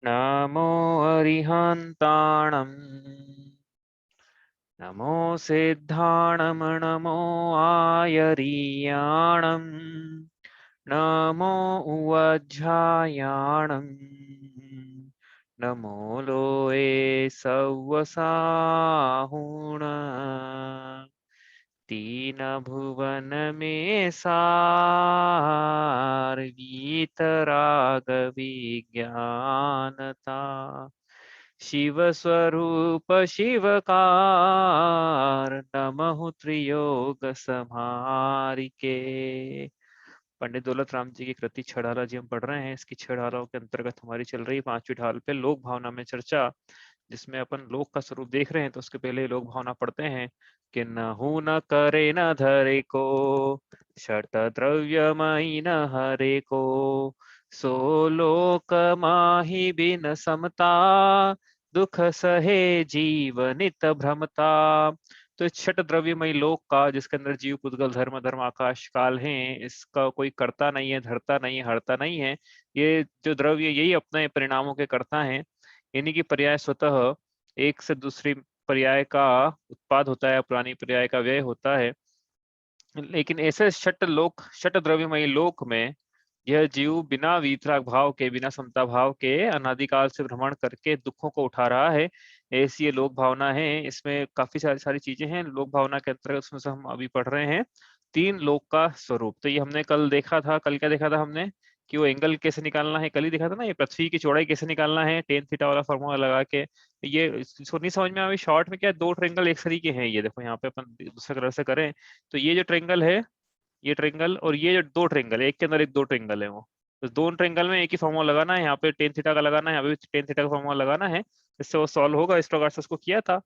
नमो अरिहन्ताणम् नमो सिद्धाणम् नमो आयरीयाणम् नमो उवज्झायाणम् नमो लोए सव्वसाहुण तीन भुवन में सार वीतराग विज्ञानता शिव स्वरूप शिवकार नमः त्रियोग समारिके। पंडित दौलत राम जी की कृति छड़ाला जी हम पढ़ रहे हैं। इसकी छड़ालाओं के अंतर्गत हमारी चल रही पांचवी ढाल पे लोक भावना में चर्चा, जिसमें अपन लोक का स्वरूप देख रहे हैं। तो उसके पहले लोक भावना पढ़ते हैं कि न हूं न करे न धरे को शत द्रव्यमयी न हरे को सो लोक माही बिन समता दुख सहे जीव नित भ्रमता। तो इस छठ द्रव्यमयी लोक का, जिसके अंदर जीव पुद्गल धर्म धर्म आकाश काल हैं, इसका कोई कर्ता नहीं है, धरता नहीं है, हरता नहीं है। ये जो द्रव्य यही अपने परिणामों के कर्ता हैं। यानी कि पर्याय स्वतः एक से दूसरी पर्याय का उत्पाद होता है, पुरानी पर्याय का व्यय होता है। लेकिन ऐसे शट द्रव्यमयी लोक में यह जीव बिना वीतराग भाव के, बिना समता भाव के अनादिकाल से भ्रमण करके दुखों को उठा रहा है। ऐसी ये लोक भावना है। इसमें काफी सारी सारी चीजें हैं लोक भावना के अंतर्गत। उसमें से हम अभी पढ़ रहे हैं तीन लोक का स्वरूप। तो ये हमने कल देखा था। कल क्या देखा था हमने कि वो एंगल कैसे निकालना है। कल ही देखा था ना, ये पृथ्वी की चौड़ाई कैसे निकालना है, टेन थीटा वाला फॉर्मूला लगा के। ये इसको नहीं समझ में आया शॉर्ट में, क्या दो ट्रेंगल एक सरी के हैं। ये देखो यहाँ पे अपन दूसरे कलर से करें तो ये जो ट्रेंगल है, ये ट्रेंगल और ये जो दो ट्रेंगल है, एक के अंदर एक दो ट्रेंगल है वो। तो दोनों ट्रेंगल में एक ही फॉर्मूला लगाना है। यहाँ पे टेन थीटा का लगाना है, यहाँ पे भी टेन थीटा का फॉर्मूला लगाना है। इससे वो सॉल्व होगा। इस प्रकार से उसको किया था।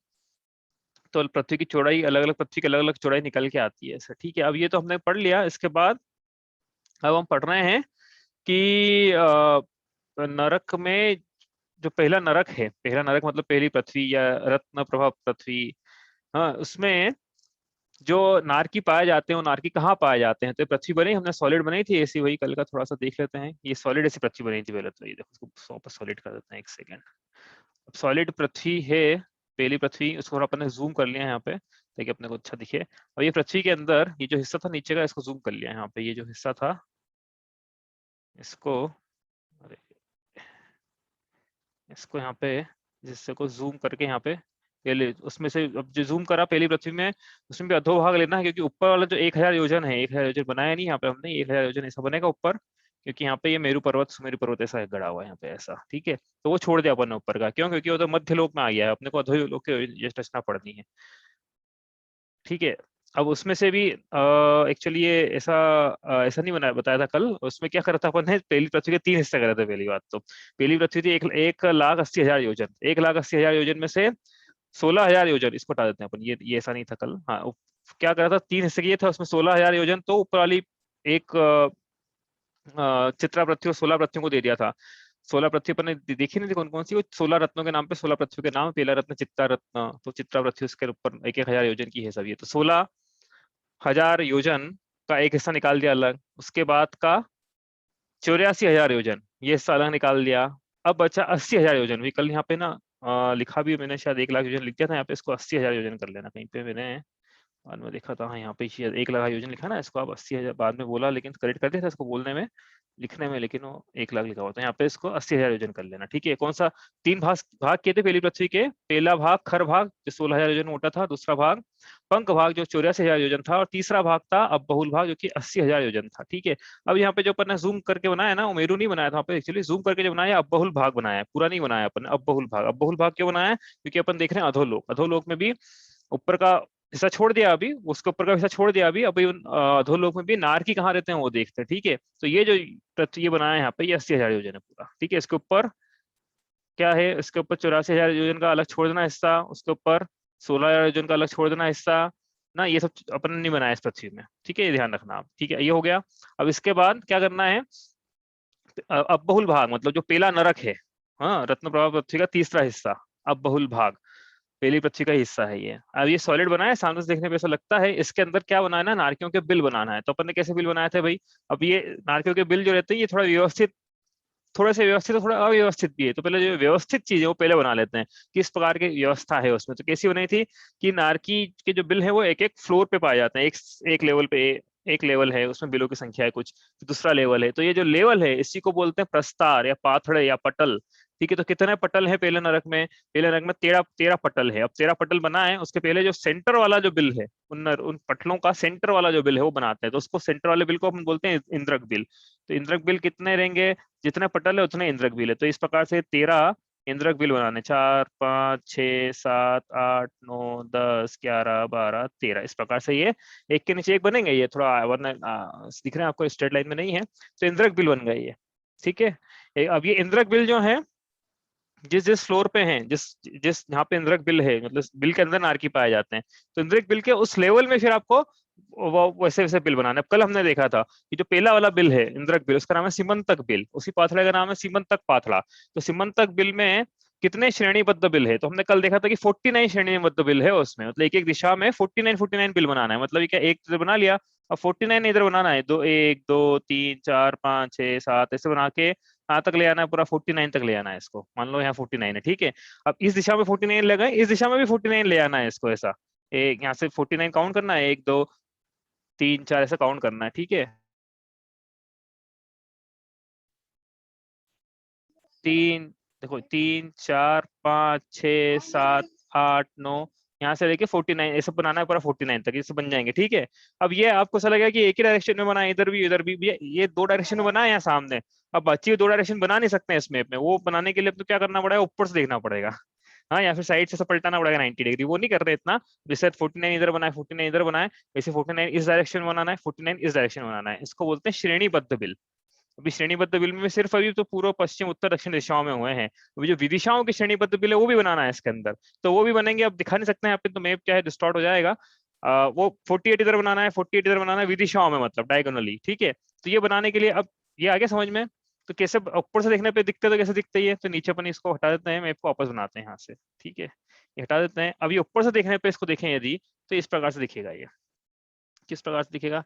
तो पृथ्वी की चौड़ाई अलग अलग, पृथ्वी की अलग अलग चौड़ाई निकल के आती है। ऐसा ठीक है। अब ये तो हमने पढ़ लिया। इसके बाद अब हम पढ़ रहे हैं कि नरक में जो पहला नरक है, पहला नरक मतलब पहली पृथ्वी या रत्न प्रभा पृथ्वी, हाँ, उसमें जो नारकी पाए जाते हैं वो नारकी कहाँ पाए जाते हैं। तो पृथ्वी बनी, हमने सॉलिड बनाई थी ऐसी, वही कल का थोड़ा सा देख लेते हैं। ये सॉलिड ऐसी पृथ्वी बनी थी पहले। तो ये देखो उसको वापस सॉलिड कर देते हैं, एक सेकेंड। अब सॉलिड पृथ्वी है पहली पृथ्वी, उसको अपन ने जूम कर लिया है यहाँ पे ताकि अपने को अच्छा दिखे। और ये पृथ्वी के अंदर ये जो हिस्सा था नीचे का, इसको जूम कर लिया है यहाँ पे। ये जो हिस्सा था इसको, अरे इसको यहाँ पे, जिससे को जूम करके यहाँ पे पहले उसमें से, अब जो जूम करा पहली पृथ्वी में, उसमें भी अधोभाग लेना है। क्योंकि ऊपर वाला जो 1000 योजन है, 1000 योजन बनाया नहीं यहाँ पे हमने, 1000 योजन ऐसा बनेगा ऊपर। क्योंकि यहाँ पे ये मेरू पर्वत सुमेरु पर्वत ऐसा है गड़ा हुआ है यहाँ पे ऐसा, ठीक है। तो वो छोड़ दिया अपन ने ऊपर का। क्यों? क्योंकि वो तो मध्य लोक में आ गया है, अपने को अधोलोक की ये रचना पढ़नी है, ठीक है। अब उसमें से भी एक्चुअली ये ऐसा ऐसा नहीं बना बताया था कल। उसमें क्या करा था अपन ने, पहली पृथ्वी के तीन हिस्से करे थे। पहली बात तो पहली पृथ्वी थी 1,80,000 योजन। 1,80,000 योजन में से 16,000 योजन, इसको हटा देते हैं अपन। ये ऐसा नहीं था कल। हाँ, क्या करा था, तीन हिस्से किए थे, उसमें 16,000 योजन तो ऊपर वाली एक चित्रा पृथ्वी और 16 पृथ्वियों को दे दिया था। 16 पृथ्वी पर ने देखी नहीं थी कौन कौन सी, वो 16 रत्नों के नाम पे 16 पृथ्वी के नाम। पहला रत्न चित्ता रत्न, तो चित्रा पृथ्वी उसके ऊपर 1,000 योजन की है सब। ये तो 16,000 योजन का एक हिस्सा निकाल दिया अलग। उसके बाद का 84,000 योजन, ये हिस्सा अलग निकाल दिया। अब बचा 80,000 योजन। भी कल यहाँ पे ना लिखा भी मैंने, शायद 1 लाख योजन लिख दिया था यहाँ पे। इसको 80,000 योजन कर लेना कहीं पे, मैंने बाद में देखा था। हाँ, यहाँ पे 1 लाख योजन लिखा ना, इसको आप 80,000 बाद में बोला, लेकिन करेक्ट कर दिया था इसको बोलने में, लिखने में, लेकिन वो 1 लाख लिखा हुआ था। यहाँ पे इसको 80,000 योजन कर लेना, ठीक है। कौन सा, तीन भाग भाग किए थे पहली पृथ्वी के। पहला भाग खर भाग जो 16,000 योजन मोटा था, दूसरा भाग पंख भाग जो 84,000 योजन था, और तीसरा भाग था अब बहुल भाग जो कि 80,000 योजन था, ठीक है। अब यहाँ पे जो अपन ने जूम करके बनाया ना, वो मेरू नहीं बनाया था पे एक्चुअली। जूम करके जो बनाया अब बहुल भाग बनाया है, पूरा नहीं बनाया अपन ने। अब बहुल भाग, अब बहुल भाग क्यों बनाया है? क्योंकि अपन देख रहे हैं अधोलोक, अधोलोक में भी ऊपर का हिस्सा छोड़ दिया अभी, उसके ऊपर का हिस्सा छोड़ दिया अभी। अभी अधोलोक में भी नारकी कहाँ रहते हैं वो देखते हैं, ठीक है। तो ये जो ये बनाया है यहाँ पे, ये 80,000 योजन है पूरा, ठीक है। इसके ऊपर क्या है, इसके ऊपर 84,000 योजन का अलग छोड़ देना हिस्सा, उसके ऊपर 16,000 योजन का अलग छोड़ देना हिस्सा ना। ये सब अपन ने नहीं बनाया इस पृथ्वी में, ठीक है। ये ध्यान रखना आप, ठीक है। ये हो गया। अब इसके बाद क्या करना है, अब बहुल भाग मतलब जो पहला नरक है, हाँ, रत्न प्रभा पृथ्वी का तीसरा हिस्सा, अब बहुल भाग पहली पृथ्वी का हिस्सा है ये। अब ये सॉलिड बना है, सामने से देखने पे ऐसा लगता है। इसके अंदर क्या बनाना है, नारकियों के बिल बनाना है। तो अपन ने कैसे बिल बनाए थे भाई? अब ये नारकियों के बिल जो रहते हैं, ये थोड़ा व्यवस्थित थोड़े से व्यवस्थित और थोड़ा अव्यवस्थित भी है। तो पहले जो व्यवस्थित चीज है वो पहले बना लेते हैं, किस प्रकार की व्यवस्था है उसमें। तो कैसी बनाई थी कि नारकी के जो बिल है वो एक एक फ्लोर पे पाए जाते हैं, एक लेवल पे एक लेवल है, उसमें बिलों की संख्या है कुछ, दूसरा लेवल है। तो ये जो लेवल है इसी को बोलते हैं प्रस्तार या पाथड़े या पटल। ठीक है, तो कितने पटल है पहले नरक में? पहले नरक में 13 पटल है। अब 13 पटल बना है, उसके पहले जो सेंटर वाला जो बिल है, उन पटलों का सेंटर वाला जो बिल है वो बनाते हैं, तो उसको सेंटर वाले बिल को हम बोलते हैं इंद्रक बिल। तो इंद्रक बिल कितने रहेंगे? जितने पटल है उतने इंद्रक बिल है। तो इस प्रकार से 13 इंद्रक बिल बनाने, 4 5 6 7 8 9 10 11 12 13, इस प्रकार से ये एक के नीचे एक बनेंगे। ये थोड़ा वरना दिख रहे हैं आपको, स्ट्रेट लाइन में नहीं है, तो इंद्रक बिल बन गए ये। ठीक है, अब ये इंद्रक बिल जो है जिस जिस फ्लोर पे हैं, जिस जिस यहाँ पे इंद्रक बिल है, मतलब बिल के अंदर नारकी पाए जाते हैं, तो इंद्रक बिल के उस लेवल में फिर आपको वो वैसे वैसे बिल बनाना है। कल हमने देखा था कि जो पहला वाला बिल है इंद्रक बिल, उसका नाम है सीमंतक बिल, उसी पाथड़े का नाम है सीमंतक पाथड़ा। तो सीमंतक बिल में कितने श्रेणीबद्ध बिल है? तो हमने कल देखा था कि 49 श्रेणीबद्ध बिल है उसमें, मतलब एक एक दिशा में 49 बिल बनाना है। मतलब ये क्या, एक इधर बना लिया, अब 49 इधर बनाना है, दो 1 2 3 4 5 6 7 ऐसे बना के कहाँ तक ले आना है? पूरा 49 तक ले आना है इसको। मान लो यहाँ 49 है, ठीक है। अब इस दिशा में 49 लगाए, इस दिशा में भी 49 ले आना है इसको, ऐसा एक यहाँ से 49 काउंट करना है, 1 2 3 4 ऐसा काउंट करना है, ठीक है। 3, देखो 3 4 5 6 7 8 9, यहाँ से लेके 49 ऐसे बनाना है पूरा 49 तक, इससे बन जाएंगे, ठीक है। अब ये आपको ऐसा लगेगा कि एक ही डायरेक्शन में बना है, इधर भी इधर भी, ये दो डायरेक्शन में बना है यहाँ सामने। अब बच्चे दो डायरेक्शन बना नहीं सकते हैं इस मैप में, वो बनाने के लिए तो क्या करना पड़ेगा, ऊपर से देखना पड़ेगा। हाँ, या फिर साइड से पलटाना पड़ेगा 90 डिग्री, वो नहीं कर रहे इतना। जैसे 49 इधर बनाए, 49 इधर बनाए, वैसे 49 इस डायरेक्शन में बनाना है, 49 इस डायरेक्शन में बनाना है, इसको बोलते हैं श्रेणीबद्ध बिल। अभी श्रेणीबद्ध बिल में सिर्फ अभी तो पूर्व पश्चिम उत्तर दक्षिण दिशाओं में हुए हैं, अभी जो विदिशाओं की श्रेणीबद्ध बिल है वो भी बनाना है इसके अंदर। तो वो भी बनेंगे, अब दिखा नहीं सकते हैं यहाँ पे, तो मैप क्या है डिस्टॉर्ट हो जाएगा। वो 48 इधर बनाना है, 48 इधर बनाना है विदिशाओं में, मतलब डायगोनली, ठीक है। तो ये बनाने के लिए अब ये आगे समझ में, तो कैसे ऊपर से देखने पे दिखते तो कैसे दिखते है, तो नीचे अपन इसको हटा देते हैं, मैप को वापस बनाते हैं यहाँ से, ठीक है। ये हटा देते हैं, अब ये ऊपर से देखने पे इसको देखें यदि, तो इस प्रकार से दिखेगा ये। किस प्रकार से दिखेगा?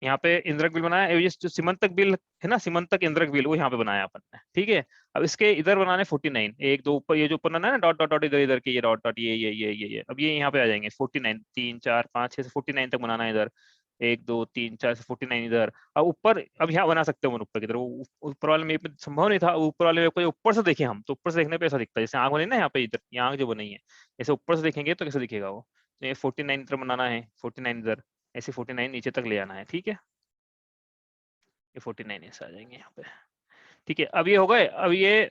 यहाँ पे इंद्रक बिल बनाया, ये जो सीमंतक बिल है ना, सीमंतक इंद्रक बिल, वो यहाँ पे बनाया अपन ने, ठीक है। अब इसके इधर बनाने 49, एक दो ऊपर, ये जो ऊपर बनाना है ना डॉट डॉट डॉट, इधर इधर के ये डॉट डॉट, ये अब ये यहाँ पे आ जाएंगे 49, 3 4 5 6 से 49 तक बनाना है इधर, 1 2 3 4 से 49 इधर। अब ऊपर, अब यहाँ बना सकते हो ऊपर की तरफ, वो ऊपर वाले में संभव नहीं था, ऊपर वाले में ऊपर से देखें हम, तो ऊपर से देखने पे ऐसा दिखता है, जैसे आंख बनी ना यहाँ पे, इधर ये आंख जो बनी है, ऐसे ऊपर से देखेंगे तो कैसे दिखेगा वो। तो ये 49 इधर बनाना है, 49 इधर, ऐसे 49 नीचे तक ले आना है, ठीक है। ये 49 ऐसे आ जाएंगे यहाँ पे, ठीक है। अब ये हो गए, अब ये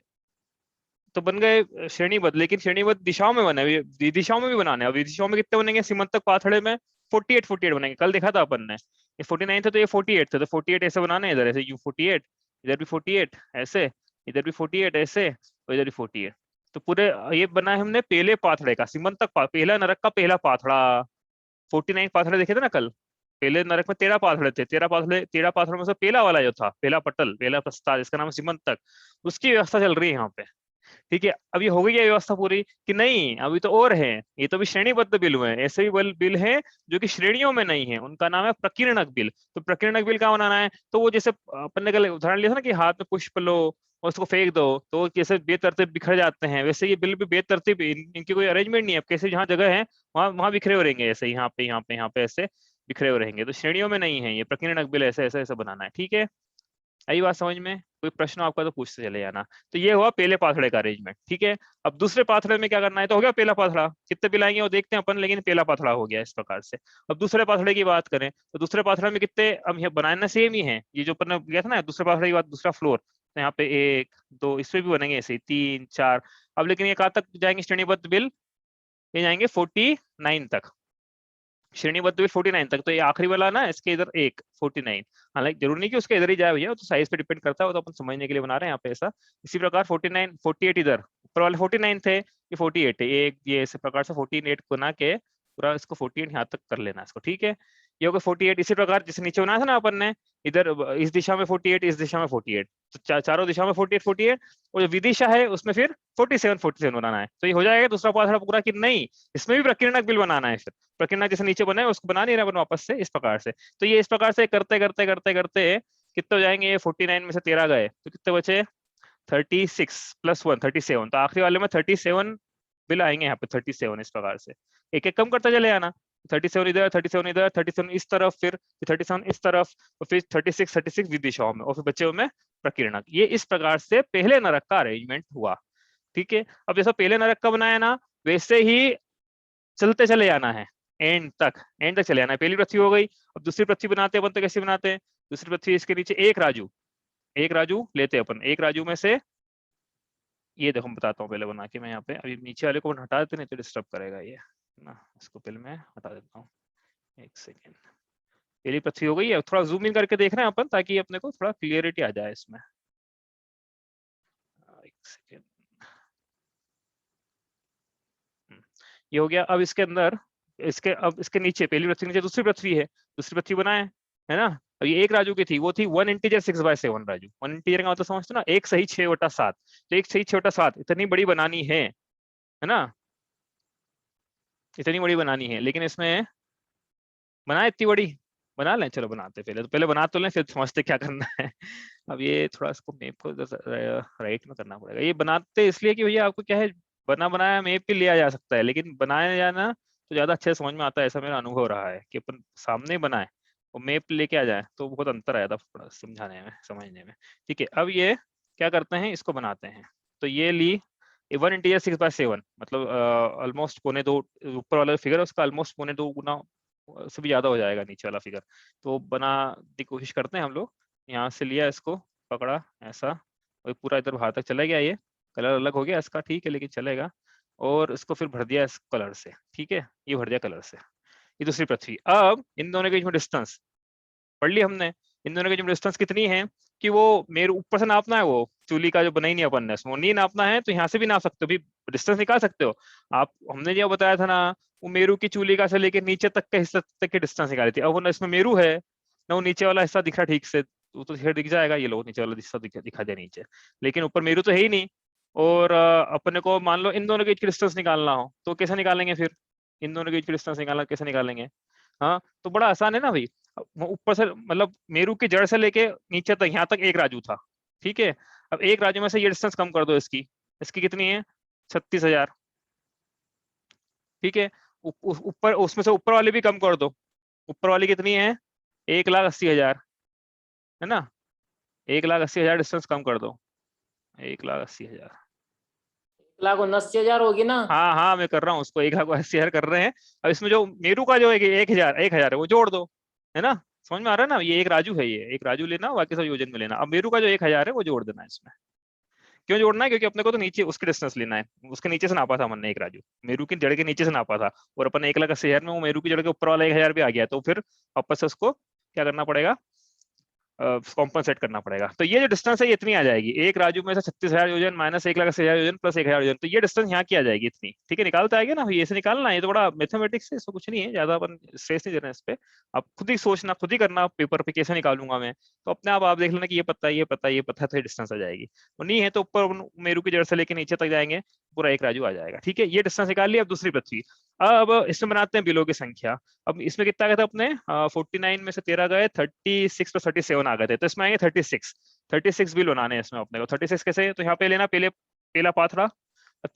तो बन गए श्रेणीबद्ध, लेकिन श्रेणीबद्ध दिशाओं में बने, दिशाओं में भी बनाने, अब दिशाओं में कितने बनेंगे? सीमंतक पाथड़े में 48 बनेंगे, कल देखा था अपन ने, ये 49 थे तो ये 48 थे, तो 48 ऐसे बनाने, इधर ऐसे यू 48, इधर भी 48 ऐसे, इधर भी 48 ऐसे, और इधर भी 48। तो पूरे ये बना है हमने पहले पाथड़े का, सीमंतक पहला नरक का पहला पाथड़ा। 49 पाथड़े देखे थे ना कल, पहले नरक में 13 पाथड़े थे, 13 पाथड़ों में से पहला वाला जो था, पहला पटल, पहला प्रस्तार, इसका नाम है सीमंतक, उसकी व्यवस्था चल रही है यहाँ पे, ठीक है। अब ये हो गई है व्यवस्था पूरी कि नहीं? अभी तो और है, ये तो भी श्रेणीबद्ध बिल हुए हैं, ऐसे भी बिल है जो कि श्रेणियों में नहीं है, उनका नाम है प्रकीर्णक बिल। तो प्रकीर्णक बिल क्या बनाना है? तो वो जैसे अपन ने कल उदाहरण लिया था ना कि हाथ में पुष्प लो और उसको फेंक दो तो वो कैसे बेतरतीब बिखर जाते हैं, वैसे ये बिल भी बेतरतीब, इनकी कोई अरेंजमेंट नहीं है, कैसे जहाँ जगह है वहां वहां बिखरे हो रहेंगे, ऐसे यहाँ पे यहाँ पे यहाँ पे ऐसे बिखरे हो रहेंगे, तो श्रेणियों में नहीं है, ये प्रकीर्णक बिल ऐसे ऐसे ऐसे बनाना है, ठीक है। आई बात समझ में? कोई प्रश्न आपका तो पूछते चले जाना। तो ये हुआ पहले पाथड़े का अरेंजमेंट, ठीक है। अब दूसरे पाथड़े में क्या करना है? तो हो गया पहला पाथड़ा, कितने बिल आएंगे वो देखते हैं अपन, लेकिन पहला पाथड़ा हो गया इस प्रकार से। अब दूसरे पाथड़े की बात करें तो दूसरे पाथड़े में कितने, अब ये बनाना सेम ही है, ये जो अपन ने किया था ना दूसरे पाथड़े की बात, दूसरा फ्लोर, तो यहाँ पे 1 2 इसमें भी बनेंगे ऐसे ही 3 4। अब लेकिन ये कहाँ तक जाएंगे श्रेणीबद्ध बिल? ये जाएंगे 49 तक, श्रेणीबद्ध बिल 49 तक। तो ये आखिरी वाला ना, इसके इधर एक 49, हालांकि जरूरी नहीं कि उसके इधर ही जाए भैया, तो साइज पे डिपेंड करता है, वो तो अपन समझने के लिए बना रहे हैं यहाँ पे ऐसा। इसी प्रकार 49 48 इधर, ऊपर वाले 49 थे, ये 48 है, एक ये इस प्रकार से 48 बना के पूरा इसको 48 यहाँ तक कर लेना इसको, ठीक है। ये हो गया 48। इसी प्रकार जैसे नीचे बनाया था ना अपन ने, इधर इस दिशा में 48, इस दिशा में 48, तो चारों दिशा में 48 48, और जो विदिशा है उसमें फिर 47 बनाना है। तो ये हो जाएगा दूसरा पाथड़ा पूरा कि नहीं? इसमें भी प्रकीर्णक बिल बनाना है, फिर प्रकीर्णक जैसे नीचे बना है उसको बना नहीं रहा अपन वापस से, इस प्रकार से। तो ये इस प्रकार से करते करते करते करते कितने हो जाएंगे ये 49 में से 13 गए तो कितने बचे 36 + 1 37। तो आखिरी वाले में 37 बिल आएंगे यहाँ पे 37 इस प्रकार से एक एक कम करता चले आना 37 इधर 37 इधर 37 इस तरफ फिर 37 इस तरफ और फिर 36 विद दिशाओं में और फिर बचे हुए में प्रकीर्णक। ये इस प्रकार से पहले नरक का अरेंजमेंट हुआ। ठीक है, अब जैसा पहले नरक का बनाया ना वैसे ही चलते चले जाना है एंड तक चले जाना है। पहली पृथ्वी हो गई, अब दूसरी पृथ्वी बनाते हैं अपन तो कैसे बनाते हैं, दूसरी पृथ्वी इसके नीचे एक राजू लेते हैं अपन। एक राजू में से ये देखो मैं बताता हूँ पहले बना के मैं यहाँ पे अभी नीचे वाले को हटा देते नहीं तो डिस्टर्ब करेगा ये ना, इसको पहले मैं हटा देता हूँ। एक सेकेंड, पहली पृथ्वी हो गई है, थोड़ा जूम इन करके देख रहे हैं अपन ताकि अपने को थोड़ा क्लियरिटी आ जाए इसमें। एक सेकेंड, ये हो गया। अब इसके अंदर अब इसके नीचे पहली पृथ्वी नीचे दूसरी पृथ्वी है, दूसरी पृथ्वी बनाए है ना। अब ये एक राजू की थी, वो थी 1 इंटीजर 6/7 राजू। 1 इंटीजर का मतलब समझते ना, एक सही 6/7। तो एक सही 6/7 इतनी बड़ी बनानी है ना, इतनी बड़ी बनानी है। लेकिन इसमें बनाए इतनी बड़ी बना लें, चलो बनाते पहले, तो पहले बना तो लें फिर समझते क्या करना है। अब ये थोड़ा इसको मेप को राइट में करना पड़ेगा। ये बनाते इसलिए कि भैया आपको क्या है, बना बनाया मेप भी लिया जा सकता है लेकिन बनाया जाना तो ज्यादा अच्छे से समझ में आता है, ऐसा मेरा अनुभव रहा है कि अपन सामने बनाए और मेप लेके आ जाए तो बहुत अंतर आया था समझाने में समझने में। ठीक है, अब ये क्या करते हैं, इसको बनाते हैं। तो ये ली 1 इंटीजर 6/7 मतलब ऑलमोस्ट 2.25 ऊपर वाला फिगर है उसका ऑलमोस्ट 2.25 गुना से भी ज्यादा हो जाएगा नीचे वाला फिगर। तो बना की कोशिश करते हैं हम लोग। यहाँ से लिया इसको, पकड़ा ऐसा और पूरा इधर बाहर तक चला गया। ये कलर अलग हो गया इसका, ठीक है लेकिन चलेगा। और इसको फिर भर दिया इस कलर से, ठीक है ये भर दिया कलर से। ये दूसरी पृथ्वी। अब इन दोनों के बीच में डिस्टेंस पढ़ ली हमने, इन दोनों के बीच में डिस्टेंस कितनी है कि वो मेरे ऊपर से नापना है, वो चूली का जो बनाई नहीं अपन ने वो नहीं नापना है तो यहाँ से भी नाप सकते हो, भी डिस्टेंस निकाल सकते हो आप। हमने जो बताया था ना वो मेरू की चूली का से लेके नीचे तक के हिस्से तक की डिस्टेंस निकाली थी। अब वो इसमें मेरू है ना, वो नीचे वाला हिस्सा दिख रहा ठीक से, वो तो दिख जाएगा, ये लो नीचे वाला हिस्सा दिखा दिया नीचे, लेकिन ऊपर मेरू तो है ही नहीं। और अपने को मान लो इन दोनों के बीच की डिस्टेंस निकालना हो तो कैसे निकालेंगे फिर, इन दोनों के बीच की डिस्टेंस निकालना कैसे निकालेंगे। हाँ तो बड़ा आसान है ना भाई, वो ऊपर से मतलब मेरू की जड़ से लेके नीचे तक यहाँ तक एक राजू था, ठीक है। अब एक राजू में से ये डिस्टेंस कम कर दो, इसकी इसकी कितनी है 36,000, ठीक है। ऊपर उसमें से ऊपर वाली भी कम कर दो, ऊपर वाली कितनी है 1,80,000 है ना, 1,80,000 डिस्टेंस कम कर दो, 1,80,000। 1,79,000 होगी ना। हाँ हाँ मैं कर रहा हूँ उसको 1,80,000 कर रहे हैं। अब इसमें जो मेरू का जो है 1,000 है वो जोड़ दो, है ना, समझ में आ रहा है ना। ये एक राजू है, ये एक राजू लेना बाकी सब योजन में लेना। अब मेरू का जो 1,000 है वो जोड़ देना इसमें। क्यों जोड़ना है, क्योंकि अपने को तो नीचे उसकी डिस्टेंस लेना है, उसके नीचे से नापा था हमने एक राजू, मेरू की जड़ के नीचे से नापा था और अपन 1,80,000 में वो मेरू की जड़ के ऊपर वाला 1,000 भी आ गया, तो फिर वापस से उसको क्या करना पड़ेगा, कॉम्पनसेट करना पड़ेगा। तो ये जो डिस्टेंस है ये इतनी आ जाएगी, एक राजू में से 36,000 योजन माइनस 1,80,000 योजन प्लस 1,000 योजन, तो ये डिस्टेंस यहाँ की आ जाएगी इतनी, ठीक है। निकालता है ना ये से निकालना, ये तो बड़ा मैथमेटिक्स है, इसको कुछ नहीं है ज्यादा, अपन स्ट्रेस नहीं दे रहे हैं इस पे। आप खुद ही सोचना, खुद ही करना पेपर पे कैसे निकालूंगा मैं, तो अपने आप देख लेना कि ये पता है ये पता है ये पता है, तो ये डिस्टेंस आ जाएगी। और नहीं है तो ऊपर मेरू की जड़ से लेके नीचे तक जाएंगे पूरा एक राजू आ जाएगा, ठीक है। ये डिस्टेंस निकाल लिया। अब दूसरी पृथ्वी, अब इसमें बनाते हैं बिलों की संख्या। अब इसमें कितना गया था अपने 49 में से 13 गए, 36 + 37 आ गए थे, तो इसमें आएंगे 36 बिल बनाने हैं इसमें अपने को। 36 कैसे, तो यहाँ पे लेना पहले पहला पाथरा,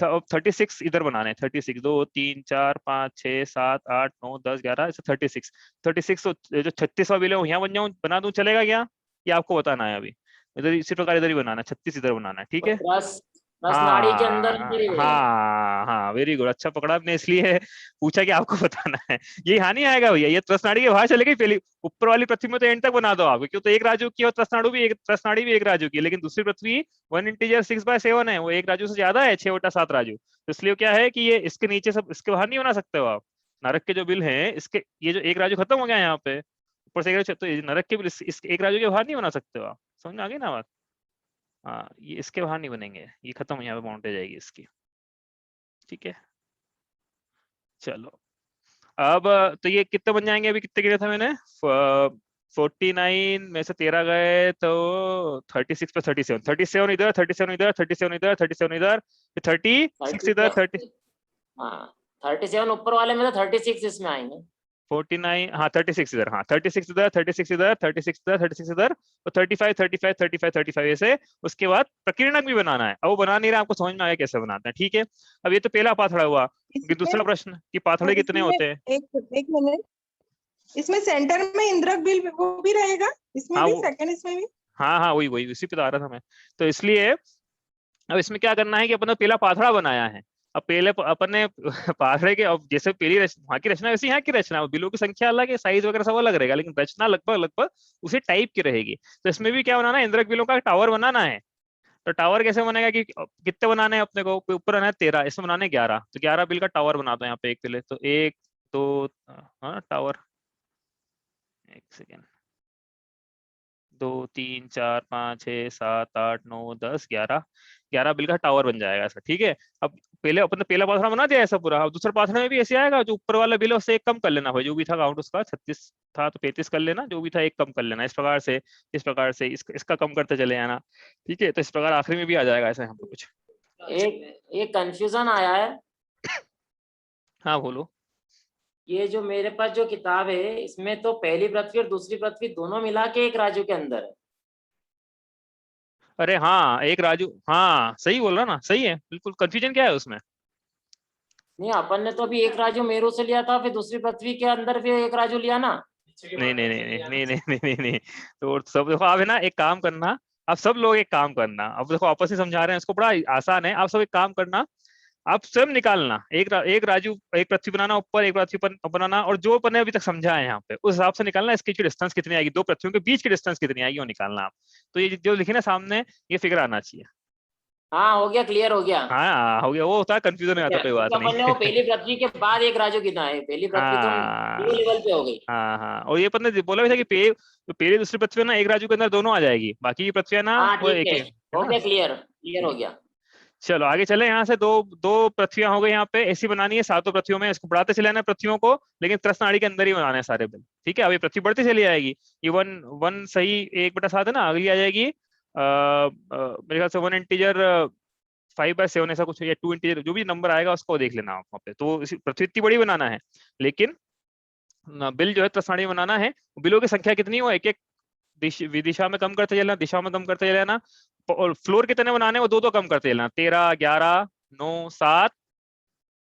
36 इधर बनाने, 36 2 3 4 5 6 7 8 9 10 11 36 तो जो 36वां बिल है वो यहाँ बना दूं चलेगा क्या, ये आपको बताना है अभी। इधर इसी प्रकार इधर ही बनाना, 36 इधर बनाना है, ठीक है। रस नाड़ी के अंदर अंदर ही हाँ हो जाएगा। हाँ हाँ वेरी गुड, अच्छा पकड़ा आपने, इसलिए पूछा कि आपको बताना है। ये यहाँ नहीं आएगा भैया, ये त्रसनाड़ी के बाहर चले गई। पहली ऊपर वाली पृथ्वी में तो एंड तक बना दो आप, क्यों तो एक राजू की और त्रसनाड़ी भी एक राजू की, लेकिन दूसरी पृथ्वी 1 इंटीजर 6/7 है, वो एक राजू से ज्यादा है 6/7 राजू। तो इसलिए क्या है कि ये इसके नीचे सब इसके बाहर नहीं बना सकते हो आप। नरक के जो बिल है इसके, ये जो एक राजू खत्म हो गया यहाँ पे ऊपर से एक राजू, तो नरक के बिल इस एक राजू के बाहर नहीं बना सकते हो आप, समझ में आ गई ना बात। हाँ ये इसके बाहर नहीं बनेंगे, ये खत्म यहाँ पे बाउंड्री जाएगी इसकी, ठीक है। चलो अब तो ये कितने बन जाएंगे, अभी कितने गिने थे मैंने 49 में से 13 गए तो 36 + 37, 37 इधर 37 इधर 37 इधर 37 इधर 36 इधर 30। हाँ 37 ऊपर वाले में तो 36 इसमें आएंगे। 49, हाँ 36 इधर, हाँ 36 इधर, 36 इधर, 36 इधर, 36 इधर, और 35 35 35 35 ऐसे। उसके बाद प्रकीर्णक भी बनाना है। अब वो बना नहीं रहा, आपको समझ में आया कैसे बनाते हैं, ठीक है। अब ये तो पहला पाथड़ा हुआ। कि दूसरा इसमें प्रश्न कि पाथड़े कितने इसमें होते हैं। एक मिनट, इसमें सेंटर में इंद्रक बिल वो भी रहेगा, इसमें हाँ भी वो, सेकंड इसमें भी। हाँ हाँ वही वही उसी पे तो आ रहा था मैं। तो इसलिए अब इसमें क्या करना है कि अपन ने पहला पाथड़ा बनाया है। अब पहले अपन ने पाथड़े के, अब जैसे पहली वहाँ की रचना वैसी यहाँ की रचना, बिलों की संख्या अलग है, साइज वगैरह सब अलग रहेगा, लेकिन रचना लगभग लगभग उसी टाइप की रहेगी। तो इसमें भी क्या बनाना है, इंद्रक बिलों का टावर बनाना है। तो टावर कैसे बनेगा कि कितने बनाने हैं अपने को, ऊपर बनाना है 13, इसमें बनाने 11, तो 11 बिल का टावर बनाता है यहाँ पे एक पहले तो, एक दो, हाँ टावर, एक सेकेंड, 2 3 4 5 6 7 8 9 10 11, 11 बिल का टावर बन जाएगा ऐसा, ठीक है। अब पहले अपन ने पहला पाथड़ा बना दिया ऐसा पूरा। अब दूसरा पाथड़ा में भी ऐसे आएगा, जो ऊपर वाला बिल है उससे एक कम कर लेना भाई, जो भी था काउंट उसका 36 था तो 35 कर लेना, जो भी था एक कम कर लेना, इस प्रकार से इस प्रकार से इसका कम करते चले जाना, ठीक है। तो इस प्रकार आखिरी में भी आ जाएगा ऐसा यहाँ पे कुछ। एक कंफ्यूजन आया है। हाँ बोलो। ये जो मेरे पास जो किताब है, इसमें तो पहली पृथ्वी और दूसरी पृथ्वी दोनों मिला के एक राज्य के अंदर है। अरे हाँ एक राजू, हाँ सही बोल रहा ना, सही है बिल्कुल। कंफ्यूजन क्या है उसमें। नहीं, अपन ने तो अभी एक राज्य मेरू से लिया था, फिर दूसरी पृथ्वी के अंदर फिर एक राज्य लिया ना। नहीं नहीं नहीं नहीं नहीं नहीं नहीं नहीं नहीं। तो सब देखो आप है ना, एक काम करना, आप सब लोग एक काम करना, अब देखो आपस में समझा रहे हैं इसको, बड़ा आसान है। आप सब एक काम करना, आप स्वयं निकालना, एक राजू, एक पृथ्वी बनाना ऊपर, एक पृथ्वी बनाना, और जो अपन ने अभी तक समझा है यहाँ पे उस हिसाब से निकालना, इसकी जो डिस्टेंस कितनी आएगी, दो पृथ्वियों के बीच की डिस्टेंस कितनी आएगी वो निकालना आप। तो ये जो लिखे ना सामने, ये फिगर आना चाहिए। हाँ हो गया, क्लियर हो गया। हाँ हो गया, वो होता है कंफ्यूजन में आता, कोई बात क्योंकि अपन ने वो नहीं। पहली पृथ्वी के बाद एक राज्य गिना है, पहली पृथ्वी तो दो हाँ लेवल पे हो गई। हाँ हाँ, और ये अपन ने बोला भी था कि तो पहली दूसरी पृथ्वी है ना, एक राज्य के अंदर दोनों आ जाएगी, बाकी की पृथ्वी है ना हाँ वो ठीक एक है, है हो ना। गया, क्लियर क्लियर हो गया। चलो आगे चले, यहाँ से दो दो पृथ्वियां हो गई यहाँ पे, ऐसी बनानी है सातों पृथ्वियों में, इसको बढ़ाते चले आना है पृथ्वियों को, लेकिन त्रस्नाड़ी के अंदर ही बनाने हैं सारे बिल, ठीक है। अभी पृथ्वी बढ़ती चली जाएगी, ये वन वन सही 1/7 है ना, अगली आ जाएगी मेरे ख्याल से 1 इंटीजर 5/7 ऐसा कुछ, या 2 इंटीजर, जो भी नंबर आएगा उसको देख लेना आप वहाँ पे। तो पृथ्वी इतनी बड़ी बनाना है, लेकिन बिल जो है त्रस्नाड़ी में बनाना है। बिलों की संख्या कितनी हो, एक एक विदिशा में कम करते चलना, दिशा में कम करते चलना, और फ्लोर कितने बनाने वो दो दो कम करते चलना, 13 11 9 7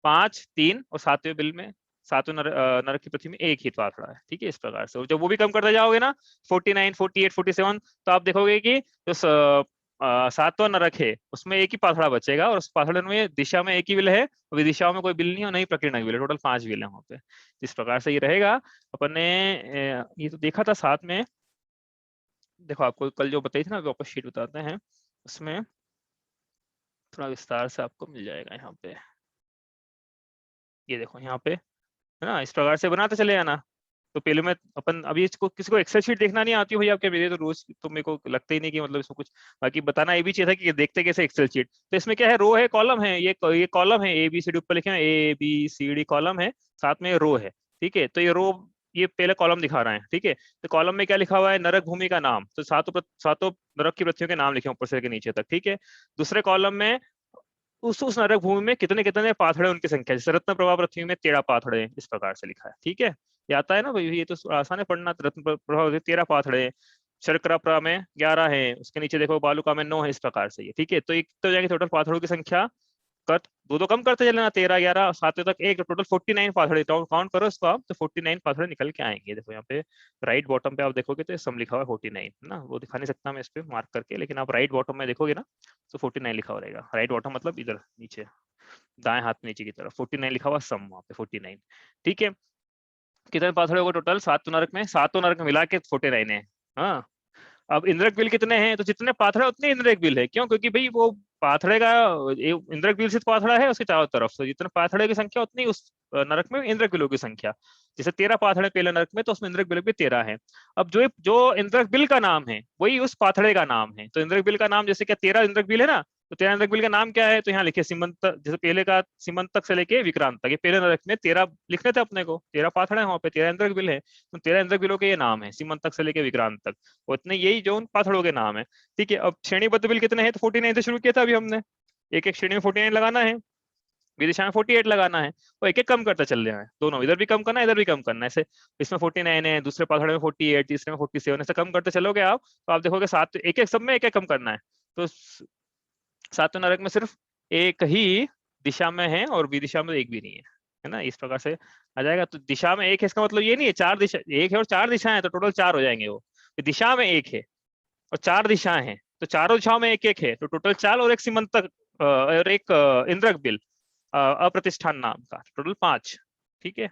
5 3, और सातवें बिल में सातवें नरक की पृथ्वी में एक ही पाथड़ा है, ठीक है। इस प्रकार से जब वो भी कम करते जाओगे ना, 49 48 47, तो आप देखोगे कि जो सातवां नरक है उसमें एक ही पाथड़ा बचेगा, और उस पाथड़े में दिशा में एक ही बिल है, विदिशाओं में कोई बिल नहीं है, नहीं प्रकीर्णक बिल है, टोटल 5 बिल है वहाँ पे। इस प्रकार से ये रहेगा। अपन ने ये तो देखा था साथ में, देखो आपको कल जो बताई थी ना, वापस शीट बताते हैं, उसमें थोड़ा विस्तार से आपको मिल जाएगा यहाँ पे। ये देखो यहाँ पे है ना, इस प्रकार से बनाते चले जाना। तो पहले में अपन, अभी इसको किसी को एक्सेल शीट देखना नहीं आती हो भैया आपके, मेरे तो रोज तो मेरे को लगता ही नहीं कि मतलब इसमें कुछ, बाकी बताना ये भी चाहिए था कि देखते कैसे एक्सेल शीट। तो इसमें क्या है, रो है कॉलम है, ये कॉलम है, ABCD ऊपर लिखे हैं, ABCD कॉलम है, साथ में रो है, ठीक है। तो ये रो, ये पहले कॉलम दिखा रहा है, ठीक है। तो कॉलम में क्या लिखा हुआ है, नरक भूमि का नाम, तो सातों नरक की पृथ्वियों के नाम लिखे ऊपर से लेकर नीचे तक, ठीक है। दूसरे कॉलम में उस नरक भूमि में कितने कितने पाथड़े, उनकी संख्या, जैसे रत्न प्रभा पृथ्वी में 13 पाथड़े, इस प्रकार से लिखा है, ठीक है। ये आता है ना भाई, ये तो आसान है पढ़ना। रत्न प्रभा 13 पाथड़े, शर्करा प्रभा में 11 है, उसके नीचे देखो बालुका में 9 है, इस प्रकार से ये, ठीक है। तो एक तो जाएंगे टोटल पाथड़ों की संख्या, कट दो दो कम करते चलेना, 13 11 सातवें तक एक, टोटल 49 पाथड़े, काउंट करो इसको आप, तो 49 पाथड़े निकल के आएंगे। देखो यहाँ पे राइट बॉटम पे आप देखोगे तो सम लिखा हुआ है 49 ना, वो दिखा नहीं सकता मैं इस पे मार्क करके, लेकिन आप राइट बॉटम में देखोगे ना तो 49 लिखा हुआ रहेगा। राइट बॉटम मतलब इधर नीचे, दाएं हाथ नीचे की तरफ 49 लिखा हुआ सम, वहाँ पे 49, ठीक है। कितने पाथड़े होगा टोटल, सातों नरक में मिला के 49 है। हाँ, अब इंद्रक बिल कितने हैं, तो जितने पाथड़ा उतने इंद्रक बिल है, क्यों, क्योंकि भाई वो पाथड़े का इंद्रक बिल से पाथड़ा है उसके चारों तरफ, तो जितने पाथड़े की संख्या उतनी उस नरक में इंद्रक बिलों की संख्या। जैसे 13 पाथड़े पहले नरक में, तो उसमें इंद्रक बिल भी 13 है। अब जो जो इंद्रक बिल का नाम है वही उस पाथड़े का नाम है, तो इंद्रक बिल का नाम, जैसे क्या 13 इंद्रक बिल है ना, तो 13 इंद्रक बिल का नाम क्या है, तो यहाँ लिखे सीमंत, जैसे पहले का सीमंत तक से लेके विक्रांत तक, ये पहले नरक में 13 लिखने थे अपने को, 13 पाथड़े हैं वहाँ पे, 13 इंद्रक बिल है, तो 13 इंद्रक बिलों के ये नाम है, सीमंत तक से लेके विक्रांत तक, उतने यही जो उन पाथड़ों के नाम है, ठीक है। अब श्रेणीबद्ध बिल कितने हैं, तो 49 से शुरू किया था अभी हमने, एक एक श्रेणी में 49 लगाना है। बी दिशा में 48 लगाना है, वो एक एक कम करता चल रहा है, दोनों इधर भी कम करना है इधर भी कम करना है। ऐसे इसमें 49 है, दूसरे पाथड़े में 48, तीसरे में 47, ऐसे कम करते चलोगे आप तो आप देखोगे सात एक एक सब में एक एक कम करना है। तो सातवें नरक में सिर्फ एक ही दिशा में है और बी दिशा में एक भी नहीं है ना, इस प्रकार से आ जाएगा। तो दिशा में एक है इसका मतलब ये नहीं है चार दिशा, एक है और चार दिशाएं तो टोटल चार हो जाएंगे वो। तो दिशा में एक है और चार दिशाएं हैं तो चारों दिशाओं में एक एक है तो टोटल चार और एक सीमंतक और एक इंद्रक बिल अप्रतिष्ठान नाम का, टोटल 5। ठीक है,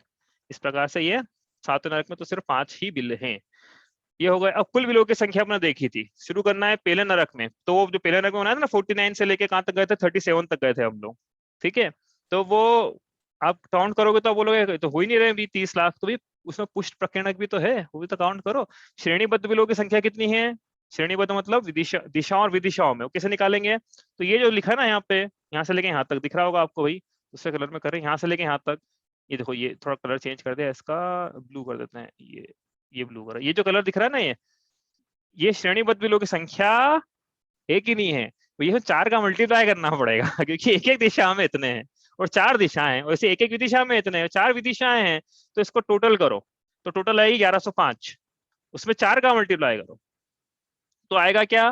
इस प्रकार से ये सातवें नरक में तो सिर्फ 5 ही बिल हैं। ये हो गया। अब कुल बिलों की संख्या अपने देखी थी, शुरू करना है पहले नरक में। तो वो जो पहले नरक में बनाया था ना 49 से लेके कहाँ तक गए थे, 37 तक गए थे हम लोग। ठीक है, तो वो आप काउंट करोगे तो आप बोलोगे तो हो ही नहीं रहे भी 30 लाख, तो भी उसमें पुष्ट प्रकीर्णक भी तो है, वो भी तो काउंट करो। श्रेणीबद्ध बिलों की संख्या कितनी है, श्रेणीबद्ध मतलब दिशाओं और विदिशाओं में, वो कैसे निकालेंगे। तो ये जो लिखा ना यहाँ पे, यहाँ से लेके यहाँ तक दिख रहा होगा आपको, भाई दूसरे कलर में करें, यहाँ से लेके यहाँ तक। ये देखो, ये थोड़ा कलर चेंज कर दिया, इसका ब्लू कर देते हैं, ये ब्लू कलर, ये जो कलर दिख रहा है ना, ये श्रेणीबद्ध बिलों की संख्या एक ही नहीं है, तो ये 4 का मल्टीप्लाई करना पड़ेगा क्योंकि एक एक दिशा में इतने हैं और 4 दिशाएं हैं, वैसे एक एक विदिशा में इतने हैं, 4 विदिशाएं हैं, तो इसको टोटल करो तो टोटल आएगी 1105, उसमें 4 का मल्टीप्लाई करो तो आएगा क्या,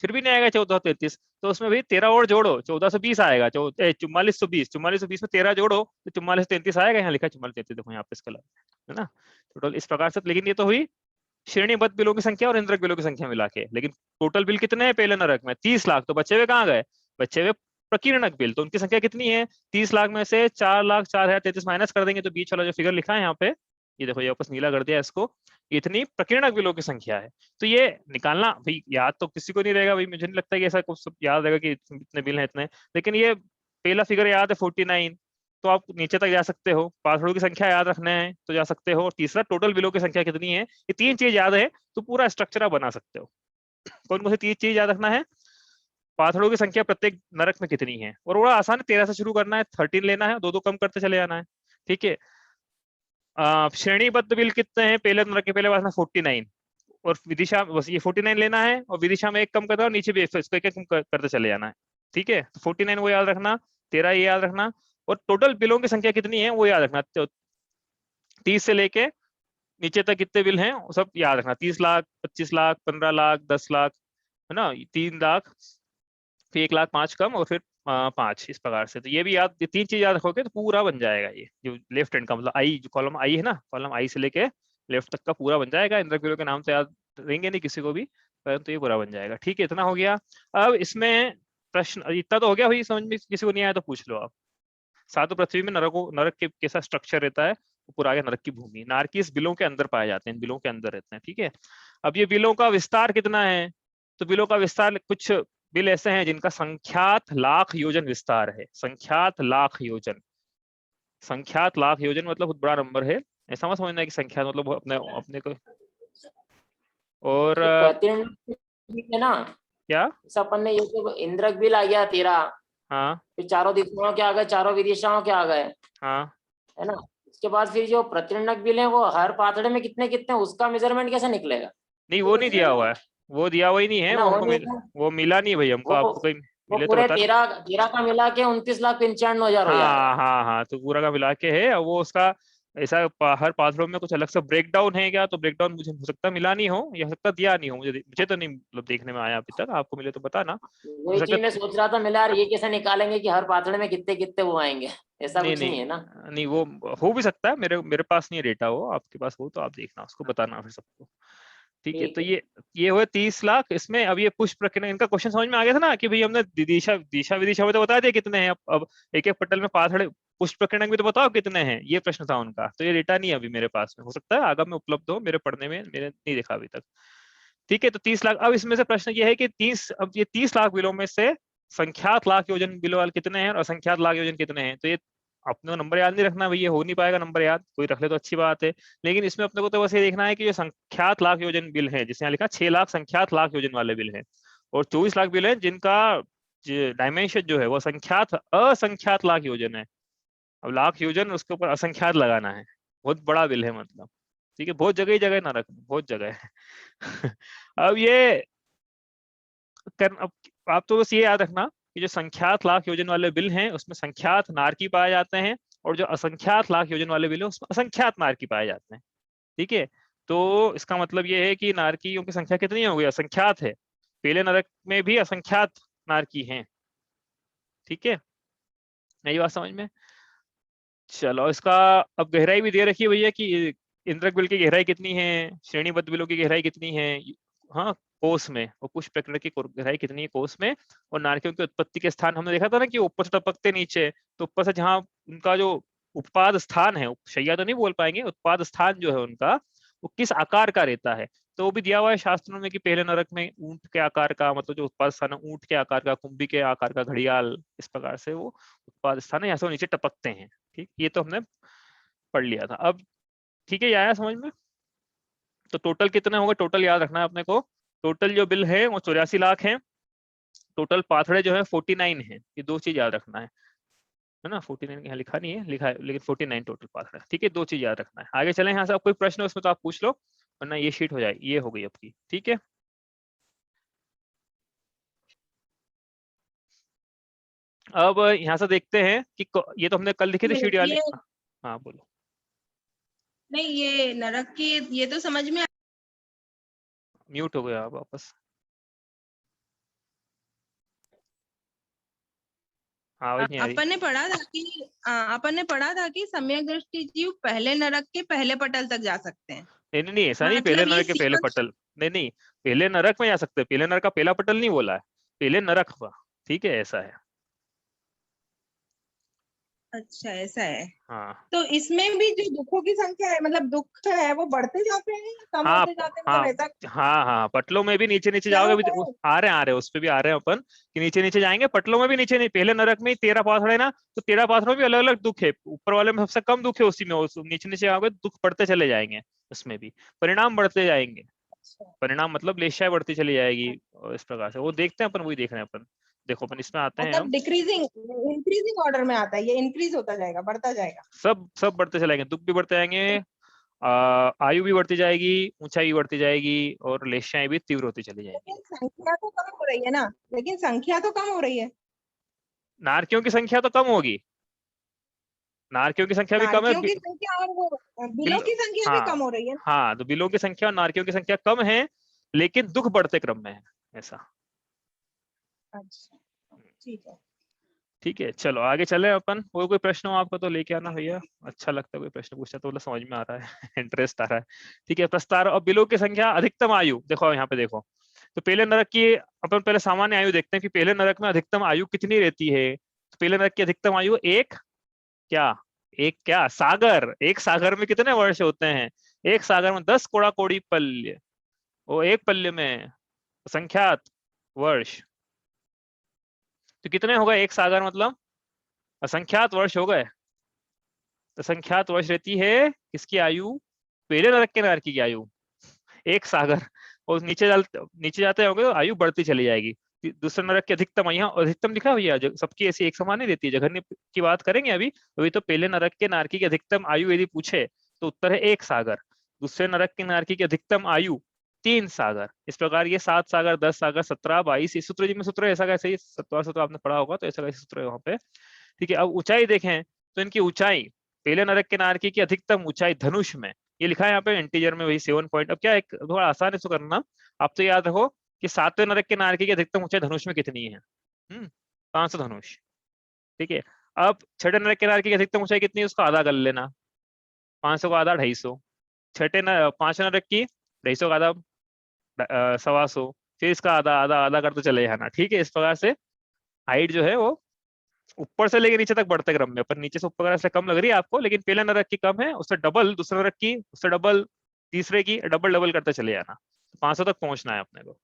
फिर भी नहीं आएगा 1433, तो उसमें भी 13 और जोड़ो 1420 आएगा, 4420, 4420 में 13 जोड़ो तो 4433 आएगा, यहाँ लिखा है 4433, देखो यहाँ पे इसका है ना टोटल इस प्रकार से। लेकिन ये तो हुई श्रेणीबद्ध बिलों की संख्या और इंद्रक बिलों की संख्या मिला के, लेकिन टोटल बिल कितने हैं पहले नरक में, 30 लाख, तो बचे हुए कहाँ गए, बचे हुए प्रकीर्णक बिल, तो उनकी संख्या कितनी है, 30 लाख में से 4,04,033 माइनस कर देंगे तो बीच वाला जो फिगर लिखा है यहाँ पे, ये देखो ये वापस नीला कर दिया इसको, इतनी प्रकीर्णक बिलों की संख्या है। तो ये निकालना भाई याद तो किसी को नहीं रहेगा भाई, मुझे नहीं लगता कि ऐसा कुछ याद रहेगा कि इतने बिल हैं इतने, लेकिन ये पहला फिगर याद है 49, तो आप नीचे तक जा सकते हो, पासवर्ड की संख्या याद रखना है तो जा सकते हो, और तीसरा टोटल बिलों की संख्या कितनी है, ये 3 चीज याद है तो पूरा स्ट्रक्चर आप बना सकते हो। कौन कौन सी 3 चीज याद रखना है, पाथड़ों की संख्या प्रत्येक नरक में कितनी है, और बड़ा आसान है, 13 से शुरू करना है, 13 लेना है, दो कम करते चले जाना है। ठीक है, श्रेणीबद्ध बिल कितने हैं पहले नरक के पहले पास में 49, और विदिशा बस ये 49 लेना है और विदिशा में एक कम करना और नीचे भी इसको एक कम करते चले जाना है। ठीक है, तो 49 वो याद रखना, 13 ये याद रखना, और टोटल बिलों की संख्या कितनी है वो याद रखना, 30 से लेके नीचे तक कितने बिल हैं वो सब याद रखना, 30 लाख, 25 लाख, 15 लाख, 10 लाख, है ना, 3 लाख, फिर 1 लाख 5 कम और फिर 5, इस प्रकार से। तो ये भी याद, 3 चीज याद रखोगे तो पूरा बन जाएगा, ये जो लेफ्ट हैंड का मतलब आई, जो कॉलम आई है ना, कॉलम आई से लेके लेफ्ट तक का पूरा बन जाएगा। इंद्रक बिलों के नाम तो याद रहेंगे नहीं किसी को भी, परंतु ये पूरा बन जाएगा। ठीक है, इतना हो गया। अब इसमें प्रश्न इतना तो हो गया भाई, समझ में किसी को नहीं आया तो पूछ लो आप। सातों पृथ्वी में नरक के कैसा स्ट्रक्चर रहता है, पूरा आगे नरक की भूमि, नारकीस बिलों के अंदर पाए जाते हैं, बिलों के अंदर रहते हैं। ठीक है, अब ये बिलों का विस्तार कितना है, तो बिलों का विस्तार, कुछ बिल ऐसे हैं जिनका संख्यात लाख योजन विस्तार है, संख्यात लाख योजन, संख्यात लाख योजन मतलब बहुत बड़ा नंबर है, ऐसा मत समझना कि संख्यात मतलब अपने अपने को। और है ना, क्या, अपन ने ये जो इंद्रक बिल आ गया 13, हाँ फिर चारों दिशाओं के आ गए, चारों विदिशाओं के आ गए, हाँ, है ना। उसके बाद फिर जो प्रतिणक बिल है वो हर पाथड़े में कितने कितने, उसका मेजरमेंट कैसे निकलेगा, नहीं वो नहीं दिया हुआ है, वो दिया हुआ ही नहीं है, है ना, वो हमको वो मिला नहीं भाई हमको, आपको कहीं वो मिले तो पूरे बता। 13 का मिला के 29,95,000 हो जा रहा है। हाँ हाँ, तो पूरा का मिला के है, और वो उसका ऐसा हर पाथरों में कुछ अलग से ब्रेकडाउन है क्या, तो ब्रेकडाउन मुझे हो सकता मिला नहीं हो या हो सकता दिया नहीं हो, मुझे तो नहीं मतलब देखने में आया अभी तक, आपको मिले तो बताना। हो वही सकता चीज मैं सोच रहा था, मिला यार ये कैसे निकालेंगे कि हर पाथड़े में कितने कितने वो आएंगे, ऐसा नहीं कुछ नहीं नहीं है ना। नहीं, वो हो भी सकता है, मेरे पास नहीं है डेटा, वो आपके पास हो तो आप देखना, उसको बताना फिर सबको। ठीक है, ठीक तो है। ये हुए 30 लाख। इसमें अब ये पुष्प प्रकीर्णक, इनका क्वेश्चन समझ में आ गया था ना कि भाई हमने दिशा दिशा विदिशा में तो बता दिया कितने हैं, अब एक एक पटल में पाथड़े पुष्प प्रकीर्णक भी तो बताओ कितने हैं, ये प्रश्न था उनका। तो ये डेटा नहीं है अभी मेरे पास में, हो सकता है आगे में उपलब्ध हो, मेरे पढ़ने में मैंने नहीं देखा अभी तक। ठीक है, तो 30 लाख। अब इसमें से प्रश्न ये है कि 30 लाख बिलों में से संख्यात लाख योजन बिलों वाले कितने हैं और असंख्यात लाख योजन कितने हैं। तो ये अपने को नंबर याद नहीं रखना भैया, हो नहीं पाएगा नंबर याद, कोई रख ले तो अच्छी बात है, लेकिन इसमें अपने को तो बस ये देखना है कि जो संख्यात लाख योजन बिल है, जिसने यहाँ लिखा 6 लाख संख्यात लाख योजन वाले बिल है, और 24 लाख बिल है जिनका डायमेंशन जो है वो संख्यात असंख्यात लाख योजन है। अब लाख योजन उसके ऊपर असंख्यात लगाना है, बहुत बड़ा बिल है मतलब। ठीक है, बहुत जगह ही जगह ना रख, बहुत जगह है अब ये अब आप तो बस ये याद रखना कि जो संख्यात लाख योजन वाले बिल हैं उसमें संख्यात नारकी पाए जाते हैं, और जो असंख्यात लाख योजन वाले बिल हैं उसमें असंख्यात नारकी पाए जाते हैं। ठीक है, तो इसका मतलब ये है कि नारकियों की संख्या कितनी हो गई, असंख्यात है। पहले नरक में भी असंख्यात नारकी हैं। ठीक है, यही बात समझ में। चलो, इसका अब गहराई भी दे रखी है भैया कि इंद्रक बिल की गहराई कितनी है, श्रेणीबद्ध बिलों की गहराई कितनी है, हाँ कोस में, और कुछ प्रकरण की गहराई कितनी है कोस में। और नारकियों की उत्पत्ति के स्थान हमने देखा था ना कि ऊपर से टपकते नीचे, तो ऊपर से जहाँ उनका जो उत्पाद स्थान है, शैया तो नहीं बोल पाएंगे, उत्पाद स्थान जो है उनका, वो किस आकार का रहता है, तो वो भी दिया हुआ है शास्त्रों में कि पहले नरक में ऊंट के आकार का, मतलब जो उत्पाद स्थान है ऊंट के आकार का, कुंभी के आकार का, घड़ियाल, इस प्रकार से वो उत्पाद स्थान है, यहाँ से वो नीचे टपकते हैं। ठीक, ये तो हमने पढ़ लिया था। अब ठीक है, ये आया समझ में। तो टोटल कितने होंगे, टोटल याद रखना है अपने को। टोटल जो बिल है वो 84 लाख है। टोटल पाथड़े जो है 49 है। ये दो चीज याद रखना है ना। 49 यहाँ लिखा नहीं है, लिखा है लेकिन 49 टोटल पाथड़े। ठीक है, दो चीज याद रखना है। आगे चलें, यहाँ से आप कोई प्रश्न हो उसमें तो आप पूछ लो, वरना ये शीट हो जाए, ये हो गई आपकी। ठीक है, अब यहाँ से देखते हैं कि ये तो हमने कल लिखी थी शीट वाली। हाँ बोलो। नहीं, ये नरक की ये तो समझ में म्यूट हो गया आप वापस। आवाज नहीं आ रही। अपन ने पढ़ा था कि सम्यक दृष्टि जीव पहले नरक के पहले पटल तक जा सकते हैं। नहीं नहीं नहीं, ऐसा नहीं, पहले मतलब ये नरक के पहले पटल, नहीं नहीं, पहले नरक में जा सकते, पहले नरक का पहला पटल नहीं बोला है, पहले नरक हुआ। ठीक है, ऐसा है। अच्छा, ऐसा है। हाँ तो इसमें भी जो दुखों की संख्या है, मतलब दुख है वो बढ़ते जाते हैं या कम हाँ होते जाते हैं, हाँ मतलब ऐसा हाँ हाँ, पटलों में भी नीचे नीचे क्या जाओगे होता भी, है? आ रहे हैं, उस पे भी आ रहे हैं अपन कि नीचे नीचे जाएंगे, पटलों में भी नीचे नहीं। पहले नरक में 13 पाथड़े ना, तो 13 पाथड़ों में भी अलग अलग दुख है। ऊपर वाले में सबसे कम दुख है, उसी में नीचे नीचे आओगे दुख बढ़ते चले जाएंगे, उसमें भी परिणाम बढ़ते जाएंगे। अच्छा, परिणाम मतलब लेशाएं बढ़ती चली जाएगी, और इस प्रकार से वो देखते हैं अपन, वही देख रहे हैं अपन। देखो अपन इसमें आते हैं मतलब हम, डिक्रीजिंग इंक्रीजिंग ऑर्डर में आता है, ये इंक्रीज होता जाएगा, बढ़ता जाएगा। सब सब बढ़ते चले जाएंगे, दुख भी बढ़ते जाएंगे, आयु भी बढ़ती जाएगी, ऊंचाई भी बढ़ती जाएगी, और लेशाएं भी तीव्र होती चली जाएंगी। लेकिन संख्या तो कम हो रही है ना, लेकिन संख्या तो कम हो रही है। नारकियों की संख्या तो कम होगी, नारकियों की संख्या भी कम है। नारकियों की संख्या और वो बिलों बिल की संख्या भी हाँ कम हो रही है। हाँ, तो बिलों की संख्या और नारकियों की संख्या कम है, लेकिन दुख बढ़ते क्रम में है, ऐसा। अच्छा, ठीक है। ठीक है, चलो आगे चले अपन। कोई प्रश्न हो आपका तो लेके आना भैया, अच्छा लगता है कोई प्रश्न पूछता तो, मतलब समझ में आ रहा है इंटरेस्ट आ रहा है। ठीक है, प्रस्तार और बिलों की संख्या, अधिकतम आयु देखो यहाँ पे देखो। तो पहले नरक की अपन पहले सामान्य आयु देखते हैं कि पहले नरक में अधिकतम आयु कितनी रहती है। तो पहले नरक की अधिकतम आयु एक क्या, एक क्या सागर, एक सागर में कितने वर्ष होते हैं, एक सागर में 10 कोड़ा कोड़ी पल्य, वो एक पल्य में संख्यात वर्ष, तो कितने हो गए एक सागर मतलब असंख्यात वर्ष हो गए। तो संख्यात वर्ष रहती है किसकी आयु, पहले नरक के नारकी की आयु, एक सागर। और नीचे जाते होंगे तो आयु बढ़ती चली जाएगी। दूसरे नरक की अधिकतम, यहाँ अधिकतम लिखा भैया, सबकी ऐसी एक समान नहीं रहती है। जघन्य की बात करेंगे अभी, अभी तो पहले नरक के नारकी की अधिकतम आयु यदि पूछे तो उत्तर है एक सागर। दूसरे नरक के नारकी की अधिकतम आयु 3 सागर। इस प्रकार ये 7 सागर, 10 सागर, 17, 22, इस सूत्र जी में सूत्र ऐसा कैसे, 17 सूत्र आपने पढ़ा होगा तो ऐसा कैसे सूत्र है वहां पे। ठीक है, अब ऊंचाई देखें तो इनकी ऊंचाई, पहले नरक के नारकी की अधिकतम ऊंचाई धनुष में, ये लिखा है यहाँ पे इंटीजर में वही 7 पॉइंट। अब क्या एक थोड़ा आसान है इसको करना, आप तो याद रखो कि 7वें नरक के नारकी की अधिकतम ऊंचाई धनुष में कितनी है, 500 धनुष। ठीक है, अब 6ठे नरक के नारकी की अधिकतम ऊंचाई कितनी है, उसका आधा कर लेना, 500 का आधा 250, 5वें नरक की 250 का आधा 125, फिर इसका आधा आधा आधा करते चले जाना। ठीक है, इस प्रकार से हाइट जो है वो ऊपर से लेके नीचे तक बढ़ते क्रम में, पर नीचे से ऊपर से कम लग रही है आपको, लेकिन पहले नरक की कम है, उससे डबल दूसरे नरक की, उससे डबल तीसरे की, डबल डबल करते चले जाना, 500 तक पहुंचना है अपने को।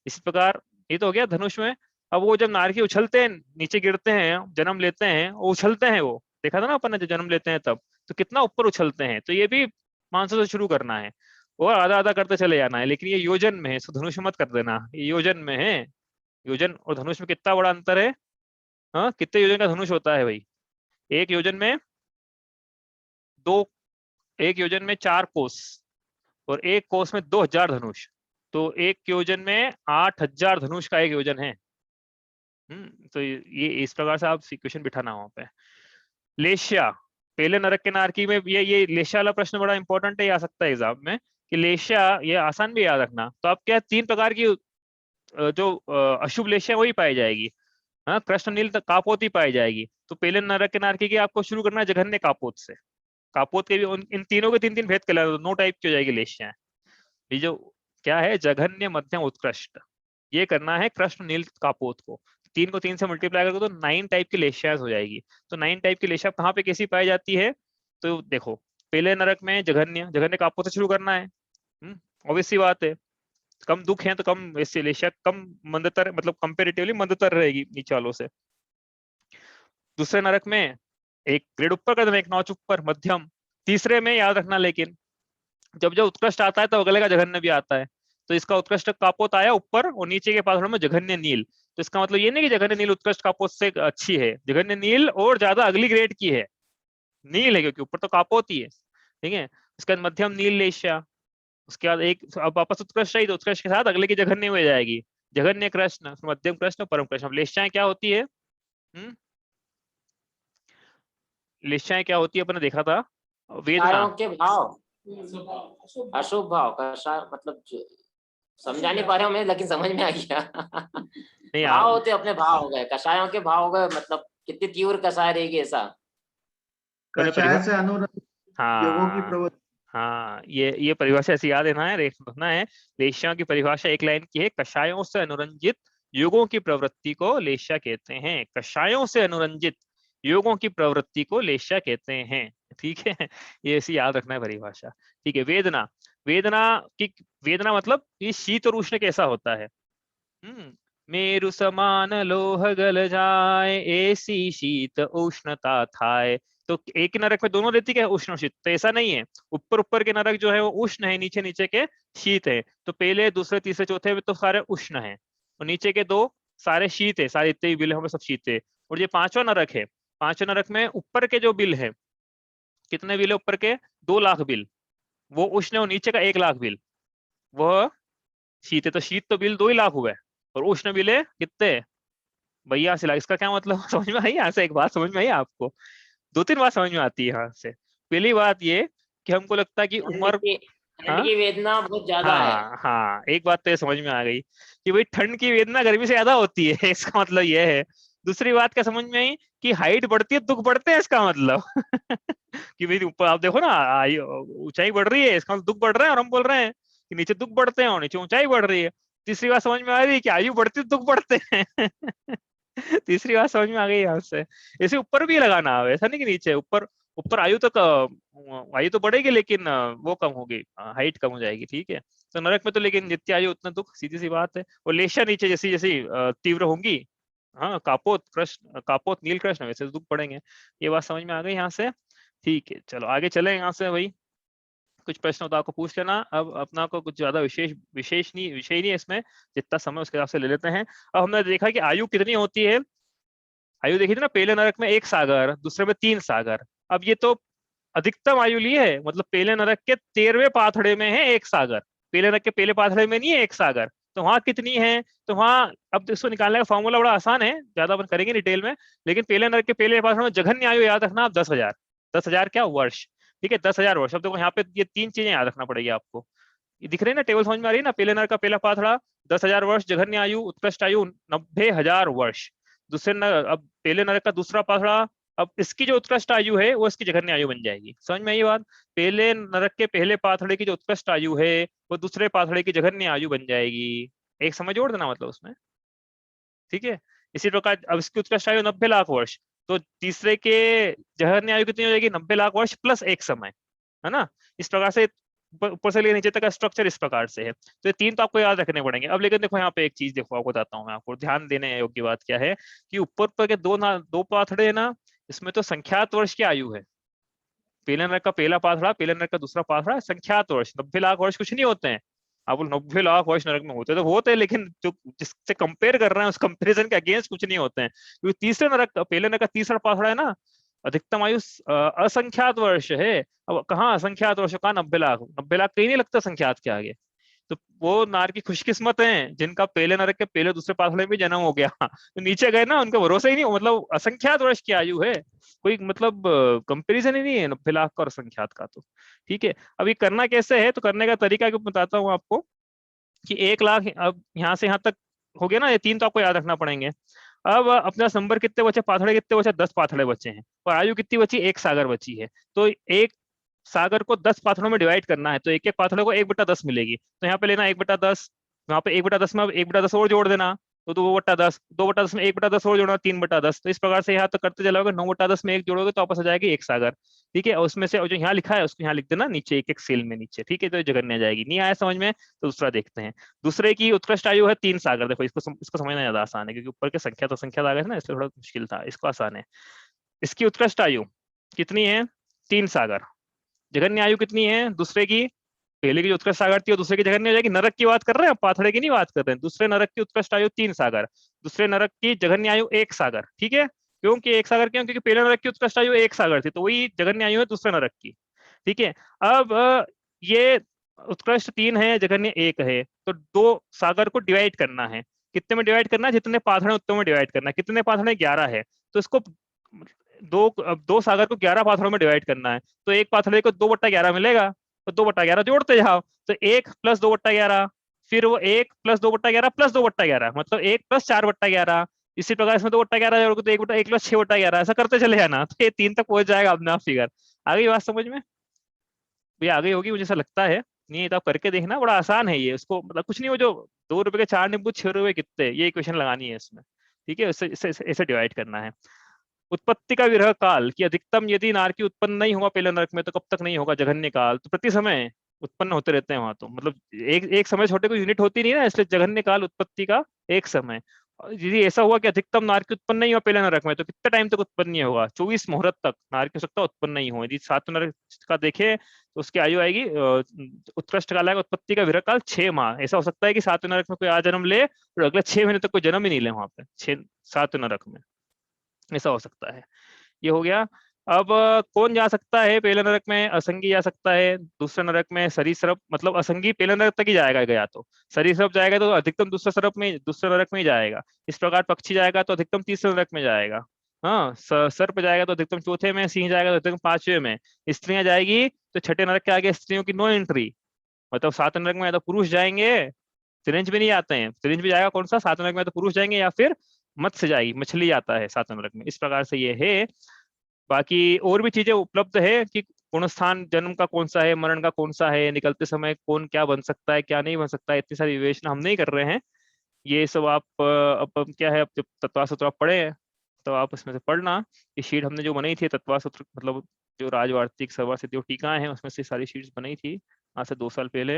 इसी प्रकार ये तो हो गया धनुष में। अब वो जब नारकी उछलते हैं, नीचे गिरते हैं, जन्म लेते हैं, वो उछलते हैं, वो देखा था ना अपन ने, जब जन्म लेते हैं तब तो कितना ऊपर उछलते हैं, तो ये भी 500 से शुरू करना है और आधा आधा करते चले जाना है। लेकिन ये योजन में है, इसको धनुष मत कर देना, ये योजन में है। योजन और धनुष में कितना बड़ा अंतर है, हाँ कितने योजन का धनुष होता है भाई, एक योजन में दो, एक योजन में 4 कोस, और एक कोस में 2000 धनुष, तो एक योजन में 8000 धनुष का एक योजन है। तो ये इस प्रकार से आप इक्वेशन बिठाना वहां पे। लेशिया, पहले नरक के नारकी में ये लेशिया वाला प्रश्न बड़ा इंपॉर्टेंट है, ये आ सकता है एग्जाम में कि लेशिया, ये आसान भी याद रखना। तो आप क्या 3 प्रकार की जो अशुभ लेशिया वही पाई जाएगी, हाँ, कृष्ण नील कापोत ही पाई जाएगी। तो पहले नरक के नारकी की आपको शुरू करना है जघन्य कापोत से। कापोत के भी इन तीनों के 3 भेद के 9 टाइप की हो जाएगी लेशियाएं। ये जो क्या है, जघन्य, मध्यम, उत्कृष्ट, ये करना है कृष्ण नील कापोत को। 3 को 3 से मल्टीप्लाई करोगे तो 9 टाइप की लेशियां हो जाएगी। तो 9 टाइप की लेशिया कहाँ पे कैसी पाई जाती है, तो देखो पहले नरक में जघन्य कापोत से शुरू करना है, ऑब्वियस सी बात है। कम दुख है तो कम ऐसे लेशिया कम मंदतर, मतलब कंपेरेटिवली मंदतर रहेगी नीचे वालों से। दूसरे नरक में एक ग्रेड ऊपर कर देना, एक नॉच ऊपर, मध्यम। तीसरे में याद रखना, लेकिन जब जब उत्कृष्ट आता है तो अगले का जघन्य भी आता है। तो इसका उत्कृष्ट कापोत आया ऊपर और नीचे के पाथड़ों में जघन्य नील। तो इसका मतलब ये नहीं कि जघन्य नील उत्कृष्ट कापोत से अच्छी है, जघन्य नील और ज्यादा अगली ग्रेड की है, नील है क्योंकि ऊपर तो कापोत ही है, ठीक है। उसके बाद मध्यम नील लेशिया, उसके बाद एक अब वापस उत्कृष्ट आई तो उत्कृष्ट के साथ अगले की जघन्य हो जाएगी, जघन्य कृष्ण, मध्यम कृष्ण, परम कृष्ण। अब लेशियाएं क्या होती है, लेशियाएं क्या होती है अपने देखा था, वेदना के भाव, अशुभ भाव, कषाय मतलब समझा नहीं पा रहा हूँ मैं, लेकिन समझ में आ गया। नहीं भाव होते अपने भाव हो गए, कषायों के भाव हो गए, मतलब कितनी तीव्र कषाय रहेगी ऐसा। कषाय से अनुरंजित योगों की प्रवृत्ति। हाँ, ये परिभाषा ऐसी याद रखना है, लेशिया की परिभाषा एक लाइन की है, कषायों से अनुरंजित योगों की प्रवृत्ति को लेशिया कहते हैं। कषायों से अनुरंजित योगों की प्रवृत्ति को लेशिया कहते हैं, ठीक है। ये ऐसी याद रखना है परिभाषा, ठीक है। वेदना, वेदना मतलब ये शीत और उष्ण कैसा होता है। मेरु समान लोह गल जाए, ऐसी शीत उष्णता थाए। तो एक नरक में दोनों रहती है उष्ण शीत, तो ऐसा नहीं है। ऊपर के नरक जो है वो उष्ण है, नीचे के शीत है। तो पहले दूसरे तीसरे चौथे में तो सारे उष्ण है, और नीचे के 2 सारे शीत है, सारे इतने बिल हमें सब शीत है। और ये 5वां नरक है, 5वें नरक में ऊपर के जो बिल है, कितने बिल है ऊपर के, 2 लाख बिल, वो उष्ण है। और नीचे का 1 लाख बिल वह शीत है। तो शीत तो बिल 2 ही लाख हुए, और उष्ण बिल है कितने, 82 लाख। इसका क्या मतलब समझ में आई, यहाँ से एक बात समझ में आई आपको, 2-3 बात समझ में आती है यहाँ से। पहली बात ये कि हमको लगता है कि उम्र, ठंड की वेदना बहुत ज्यादा है। हाँ, एक बात तो ये समझ में आ गई कि भाई ठंड की वेदना गर्मी से ज्यादा होती है, इसका मतलब ये है। दूसरी बात क्या समझ में आई कि हाइट बढ़ती है दुख बढ़ते हैं, इसका मतलब कि भाई ऊपर आप देखो ना, ऊंचाई बढ़ रही है, इसका मतलब दुख बढ़ रहा है, और हम बोल रहे हैं कि नीचे दुख बढ़ते हैं और नीचे ऊंचाई बढ़ रही है। तीसरी बात समझ में आ रही है कि आयु बढ़ती है दुख बढ़ते हैं तीसरी बात समझ में आ गई यहाँ से। ऐसे ऊपर भी लगाना, ऐसा नहीं कि नीचे, ऊपर ऊपर आयु तो बढ़ेगी, लेकिन वो कम होगी, हाइट कम हो जाएगी, ठीक है। तो नरक में तो लेकिन जितनी आयु उतना दुख, सीधी सी बात है। और लेशिया नीचे जैसी जैसी तीव्र होंगी, हाँ, कापोत कृष्ण, कापोत नील कृष्ण, वैसे दुख पड़ेंगे। ये बात समझ में आ गई यहाँ से, ठीक है। चलो आगे चले यहाँ से, भाई कुछ प्रश्न होता आपको पूछ लेना। अब अपना को कुछ ज्यादा विषय नहीं है इसमें, जितना समय उसके हिसाब से ले लेते हैं। अब हमने देखा कि आयु कितनी होती है, आयु देखी थी ना, पहले नरक में 1 सागर, दूसरे में 3 सागर। अब ये तो अधिकतम आयु ली है, मतलब पहले नरक के 13वें पाथड़े में है 1 सागर, पहले नरक के पहले पाथड़े में नहीं है 1 सागर। तो वहां कितनी है, तो वहां अब इसको निकालने का फॉर्मूला बड़ा आसान है, ज्यादा अपन करेंगे डिटेल में। लेकिन पहले नरक के पहले पाथड़े में जघन्य आयु याद रखना आप 10,000, 10,000 क्या वर्ष, ठीक है, 10,000 वर्ष। अब देखो यहाँ पे ये 3 चीजें याद रखना पड़ेगी आपको। ये दिख रही है ना, टेबल समझ में आ रही है ना, पहले नरक का पहला पाथड़ा 10,000 वर्ष, जघन्य आयु, उत्कृष्ट आयु 90,000 वर्ष। दूसरे अब पहले नरक का दूसरा पाथड़ा, अब इसकी जो उत्कृष्ट आयु है वो इसकी जघन्य आयु बन जाएगी। समझ में आई बात, पहले नरक के पहले पाथड़े की जो उत्कृष्ट आयु है वो दूसरे पाथड़े की जघन्य आयु बन जाएगी। एक समय जोड़ देना मतलब उसमें, ठीक है। इसी प्रकार अब इसकी उत्कृष्ट आयु 90 लाख वर्ष, तो तीसरे के जघन्य आयु कितनी हो जाएगी, 90 लाख वर्ष प्लस 1 समय, है ना। इस प्रकार से ऊपर से लेकर नीचे तक का स्ट्रक्चर इस प्रकार से है। तो ये 3 तो आपको याद रखने पड़ेंगे। अब लेकिन देखो यहाँ पे एक चीज देखो, आपको बताता हूँ मैं, आपको ध्यान देने योग्य बात क्या है कि ऊपर के 2 पाथड़े है ना, इसमें तो संख्यात वर्ष की आयु है। पहले नरक का पहला पाथड़ा, पहले नरक का दूसरा पाथड़ा, संख्यात वर्ष, 90 लाख वर्ष कुछ नहीं होते हैं। आप बोल 90 लाख वर्ष नरक में होते तो होते हैं, लेकिन जो जिससे कंपेयर कर रहे हैं उस कंपेरिजन के अगेंस्ट कुछ नहीं होते हैं। क्योंकि तीसरे नरक, पहले नरक का तीसरा पाथड़ा है ना, अधिकतम आयु असंख्यात वर्ष है। अब कहाँ असंख्यात वर्ष, कहाँ 90 लाख, 90 लाख कहीं नहीं लगता संख्यात के आगे। तो वो नार की खुशकिस्मत हैं जिनका पहले नरक के पहले दूसरे पाथड़े में भी जन्म हो गया। तो नीचे गए ना, उनका भरोसा ही नहीं, मतलब असंख्यात वर्ष की आयु है, कोई मतलब कंपैरिजन ही नहीं है 90 लाख का और असंख्यात का। तो ठीक है, अब ये करना कैसे है, तो करने का तरीका क्यों बताता हूँ आपको कि 1 लाख अब यहाँ से यहाँ तक हो गया ना, ये 3 तो आपको याद रखना पड़ेंगे। अब अपना नंबर कितने बचे, पाथड़े कितने बचे, 10 पाथड़े बचे हैं, और आयु कितनी बची, 1 सागर बची है। तो एक सागर को 10 पाथड़ों में डिवाइड करना है, तो एक एक पाथड़े को 1/10 मिलेगी। तो यहाँ पे लेना 1/10, वहां पे 1/10 में 1/10 और जोड़ देना, तो 2/10, 2/10 में 1/10 और जोड़ना 3/10। तो इस प्रकार से यहाँ तक करते चलोगे, 9/10 में 1 जोड़ोगे तो वापस आ जाएगी 1 सागर। ठीक है, और उसमें से जो यहाँ लिखा है उसको यहाँ लिख देना नीचे, एक एक सेल में नीचे। ठीक है, तो ये जगन्य आ जाएगी। नहीं आया समझ में, तो दूसरा देखते हैं। दूसरे की उत्कृष्ट आयु है 3 सागर। देखो इसको समझना ज्यादा आसान है, क्योंकि ऊपर के संख्या तो संख्या आ गए थे ना, इसलिए थोड़ा मुश्किल था, इसको आसान है। इसकी उत्कृष्ट आयु कितनी है, 3 सागर। जगन्य आयु कितनी है दूसरे की, पहले की जो उत्कृष्ट सागर थी वो दूसरे की जगन्य हो जाएगी। नरक की बात कर रहे हैं, पाथड़े की नहीं बात कर रहे हैं। दूसरे नरक की उत्कृष्ट आयु 3 सागर, दूसरे नरक की जगन्य आयु 1 सागर। ठीक है, क्योंकि 1 सागर क्यों, क्योंकि पहले नरक की उत्कृष्ट आयु 1 सागर थी, तो वही जगन्य आयु है दूसरे नरक की। ठीक है, अब ये उत्कृष्ट 3 है, जगन्य 1 है, तो 2 सागर को डिवाइड करना है। कितने में डिवाइड करना है, जितने पाथड़े उतने में डिवाइड करना है। कितने पाथड़े, 11 है, तो इसको दो सागर को 11 पाथड़ों में डिवाइड करना है। तो एक पाथड़े को 2/11 मिलेगा, तो 2/11 जोड़ते जाओ, तो 1 + 2/11, फिर वो 1 + 2/11 + 2/11, मतलब 1 + 4/11। इसी प्रकार इसमें 2/11 जोड़ोगे तो 1 + 6/11, ऐसा करते चले जाना, तो ये 3 तक पहुंच जाएगा अपना फिगर। आ गई बात समझ में, भैया? आ गई होगी मुझे ऐसा लगता है। नहीं तो आप करके देखना, बड़ा आसान है ये, उसको मतलब कुछ नहीं, वो जो 2 रुपए के 4 नींबू 6 रुपए कितने, ये इक्वेशन लगानी है इसमें। ठीक है, ऐसे डिवाइड करना है। उत्पत्ति का विरह काल की अधिकतम यदि नार की उत्पन्न नहीं होगा पहले नरक में, तो कब तक नहीं होगा, जघन्य काल। तो प्रति समय उत्पन्न होते रहते हैं वहां, तो मतलब एक एक समय छोटे कोई यूनिट होती नहीं ना, इसलिए जघन्य काल उत्पत्ति का एक समय। और यदि ऐसा हुआ कि अधिकतम नार की उत्पन्न नहीं हुआ पहले नरक में, तो कितने टाइम तक उत्पन्न नहीं होगा, 24 मुहूर्त तक नार की हो सकता उत्पन्न नहीं हो। यदि 7 नरक का देखे तो उसकी आयु आएगी, उत्कृष्ट काल आएगा उत्पत्ति का विरह काल 6 माह। ऐसा हो सकता है कि 7 नरक में कोई आ जन्म ले और अगले 6 महीने तक कोई जन्म ही नहीं ले वहां पे, 7 नरक में, ऐसा हो सकता है। ये हो गया। अब कौन जा सकता है पहले नरक में, असंगी जा सकता है, दूसरे नरक में सरीसृप, मतलब असंगी पहले नरक तक ही जाएगा गया, तो सरीसृप जाएगा तो अधिकतम दूसरे नरक में ही जाएगा। इस प्रकार पक्षी जाएगा तो अधिकतम तीसरे नरक में जाएगा। हाँ, सर्प जाएगा तो अधिकतम चौथे में, सिंह जाएगा तो अधिकतम 5वें में। स्त्रियां जाएगी तो छठे नरक के आगे स्त्रियों की नो एंट्री, मतलब 7 नरक में या तो पुरुष जाएंगे, सिरिंज भी नहीं आते हैं, सिरिंज भी जाएगा कौन सा, 7 नरक में तो पुरुष जाएंगे, या फिर मत्स्य जाएगी, मछली आता है 7 नरक में। इस प्रकार से ये है। बाकी और भी चीजें उपलब्ध है कि गुणस्थान जन्म का कौन सा है, मरण का कौन सा है, निकलते समय कौन क्या बन सकता है क्या नहीं बन सकता है, इतनी सारी विवेचना हम नहीं कर रहे हैं। ये सब आप अब क्या है, अब जब तत्वा सूत्र आप पढ़े हैं तो आप उसमें से पढ़ना। ये शीट हमने जो बनाई थी तत्वा सूत्र, मतलब जो राजवार्तिक सर्वा सिद्धियों टीकाएं हैं उसमें से सारी शीट्स बनाई थी आज से 2 साल पहले।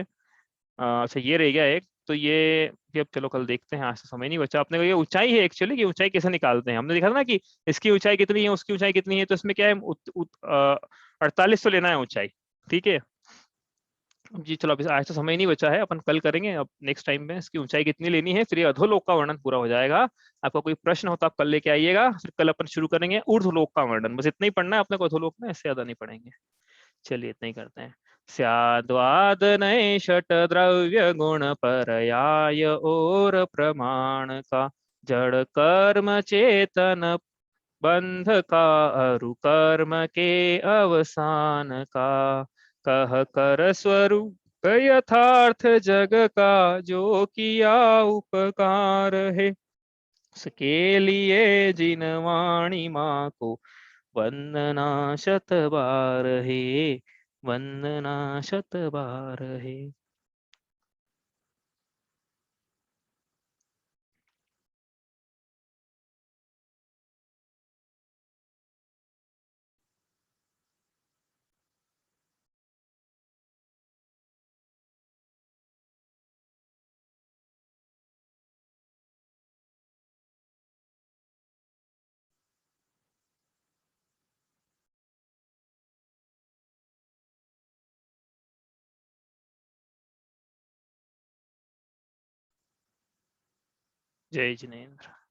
अच्छा ये रह गया एक, तो ये अब चलो कल देखते हैं, आज तो समय नहीं बचा। अपने को ये ऊंचाई है एक्चुअली, कि ऊंचाई कैसे निकालते हैं, हमने देखा था ना कि इसकी ऊंचाई कितनी है उसकी ऊंचाई कितनी है, तो इसमें क्या है 48 तो लेना है ऊंचाई। ठीक है जी, चलो अभी आज तो समय नहीं बचा है, अपन कल करेंगे। अब नेक्स्ट टाइम में इसकी ऊंचाई कितनी लेनी है, फिर ये अधोलोक का वर्णन पूरा हो जाएगा। आपका कोई प्रश्न हो तो आप कल लेके आइएगा, फिर कल अपन शुरू करेंगे ऊर्ध्वलोक का वर्णन। बस इतना ही पढ़ना है अपने को अधोलोक में, इससे ज्यादा नहीं पढ़ेंगे। चलिए इतना ही करते हैं। स्याद्वाद नए षट द्रव्य गुण परयाय और प्रमाण का, जड़ कर्म चेतन बंध का, अरु कर्म के अवसान का, कह कर स्वरूप यथार्थ जग का, जो किया उपकार है, उसके लिए जिन वाणी माँ को वंदना शत बार है, वंदना शत बार है। जय जिनेन्द्र।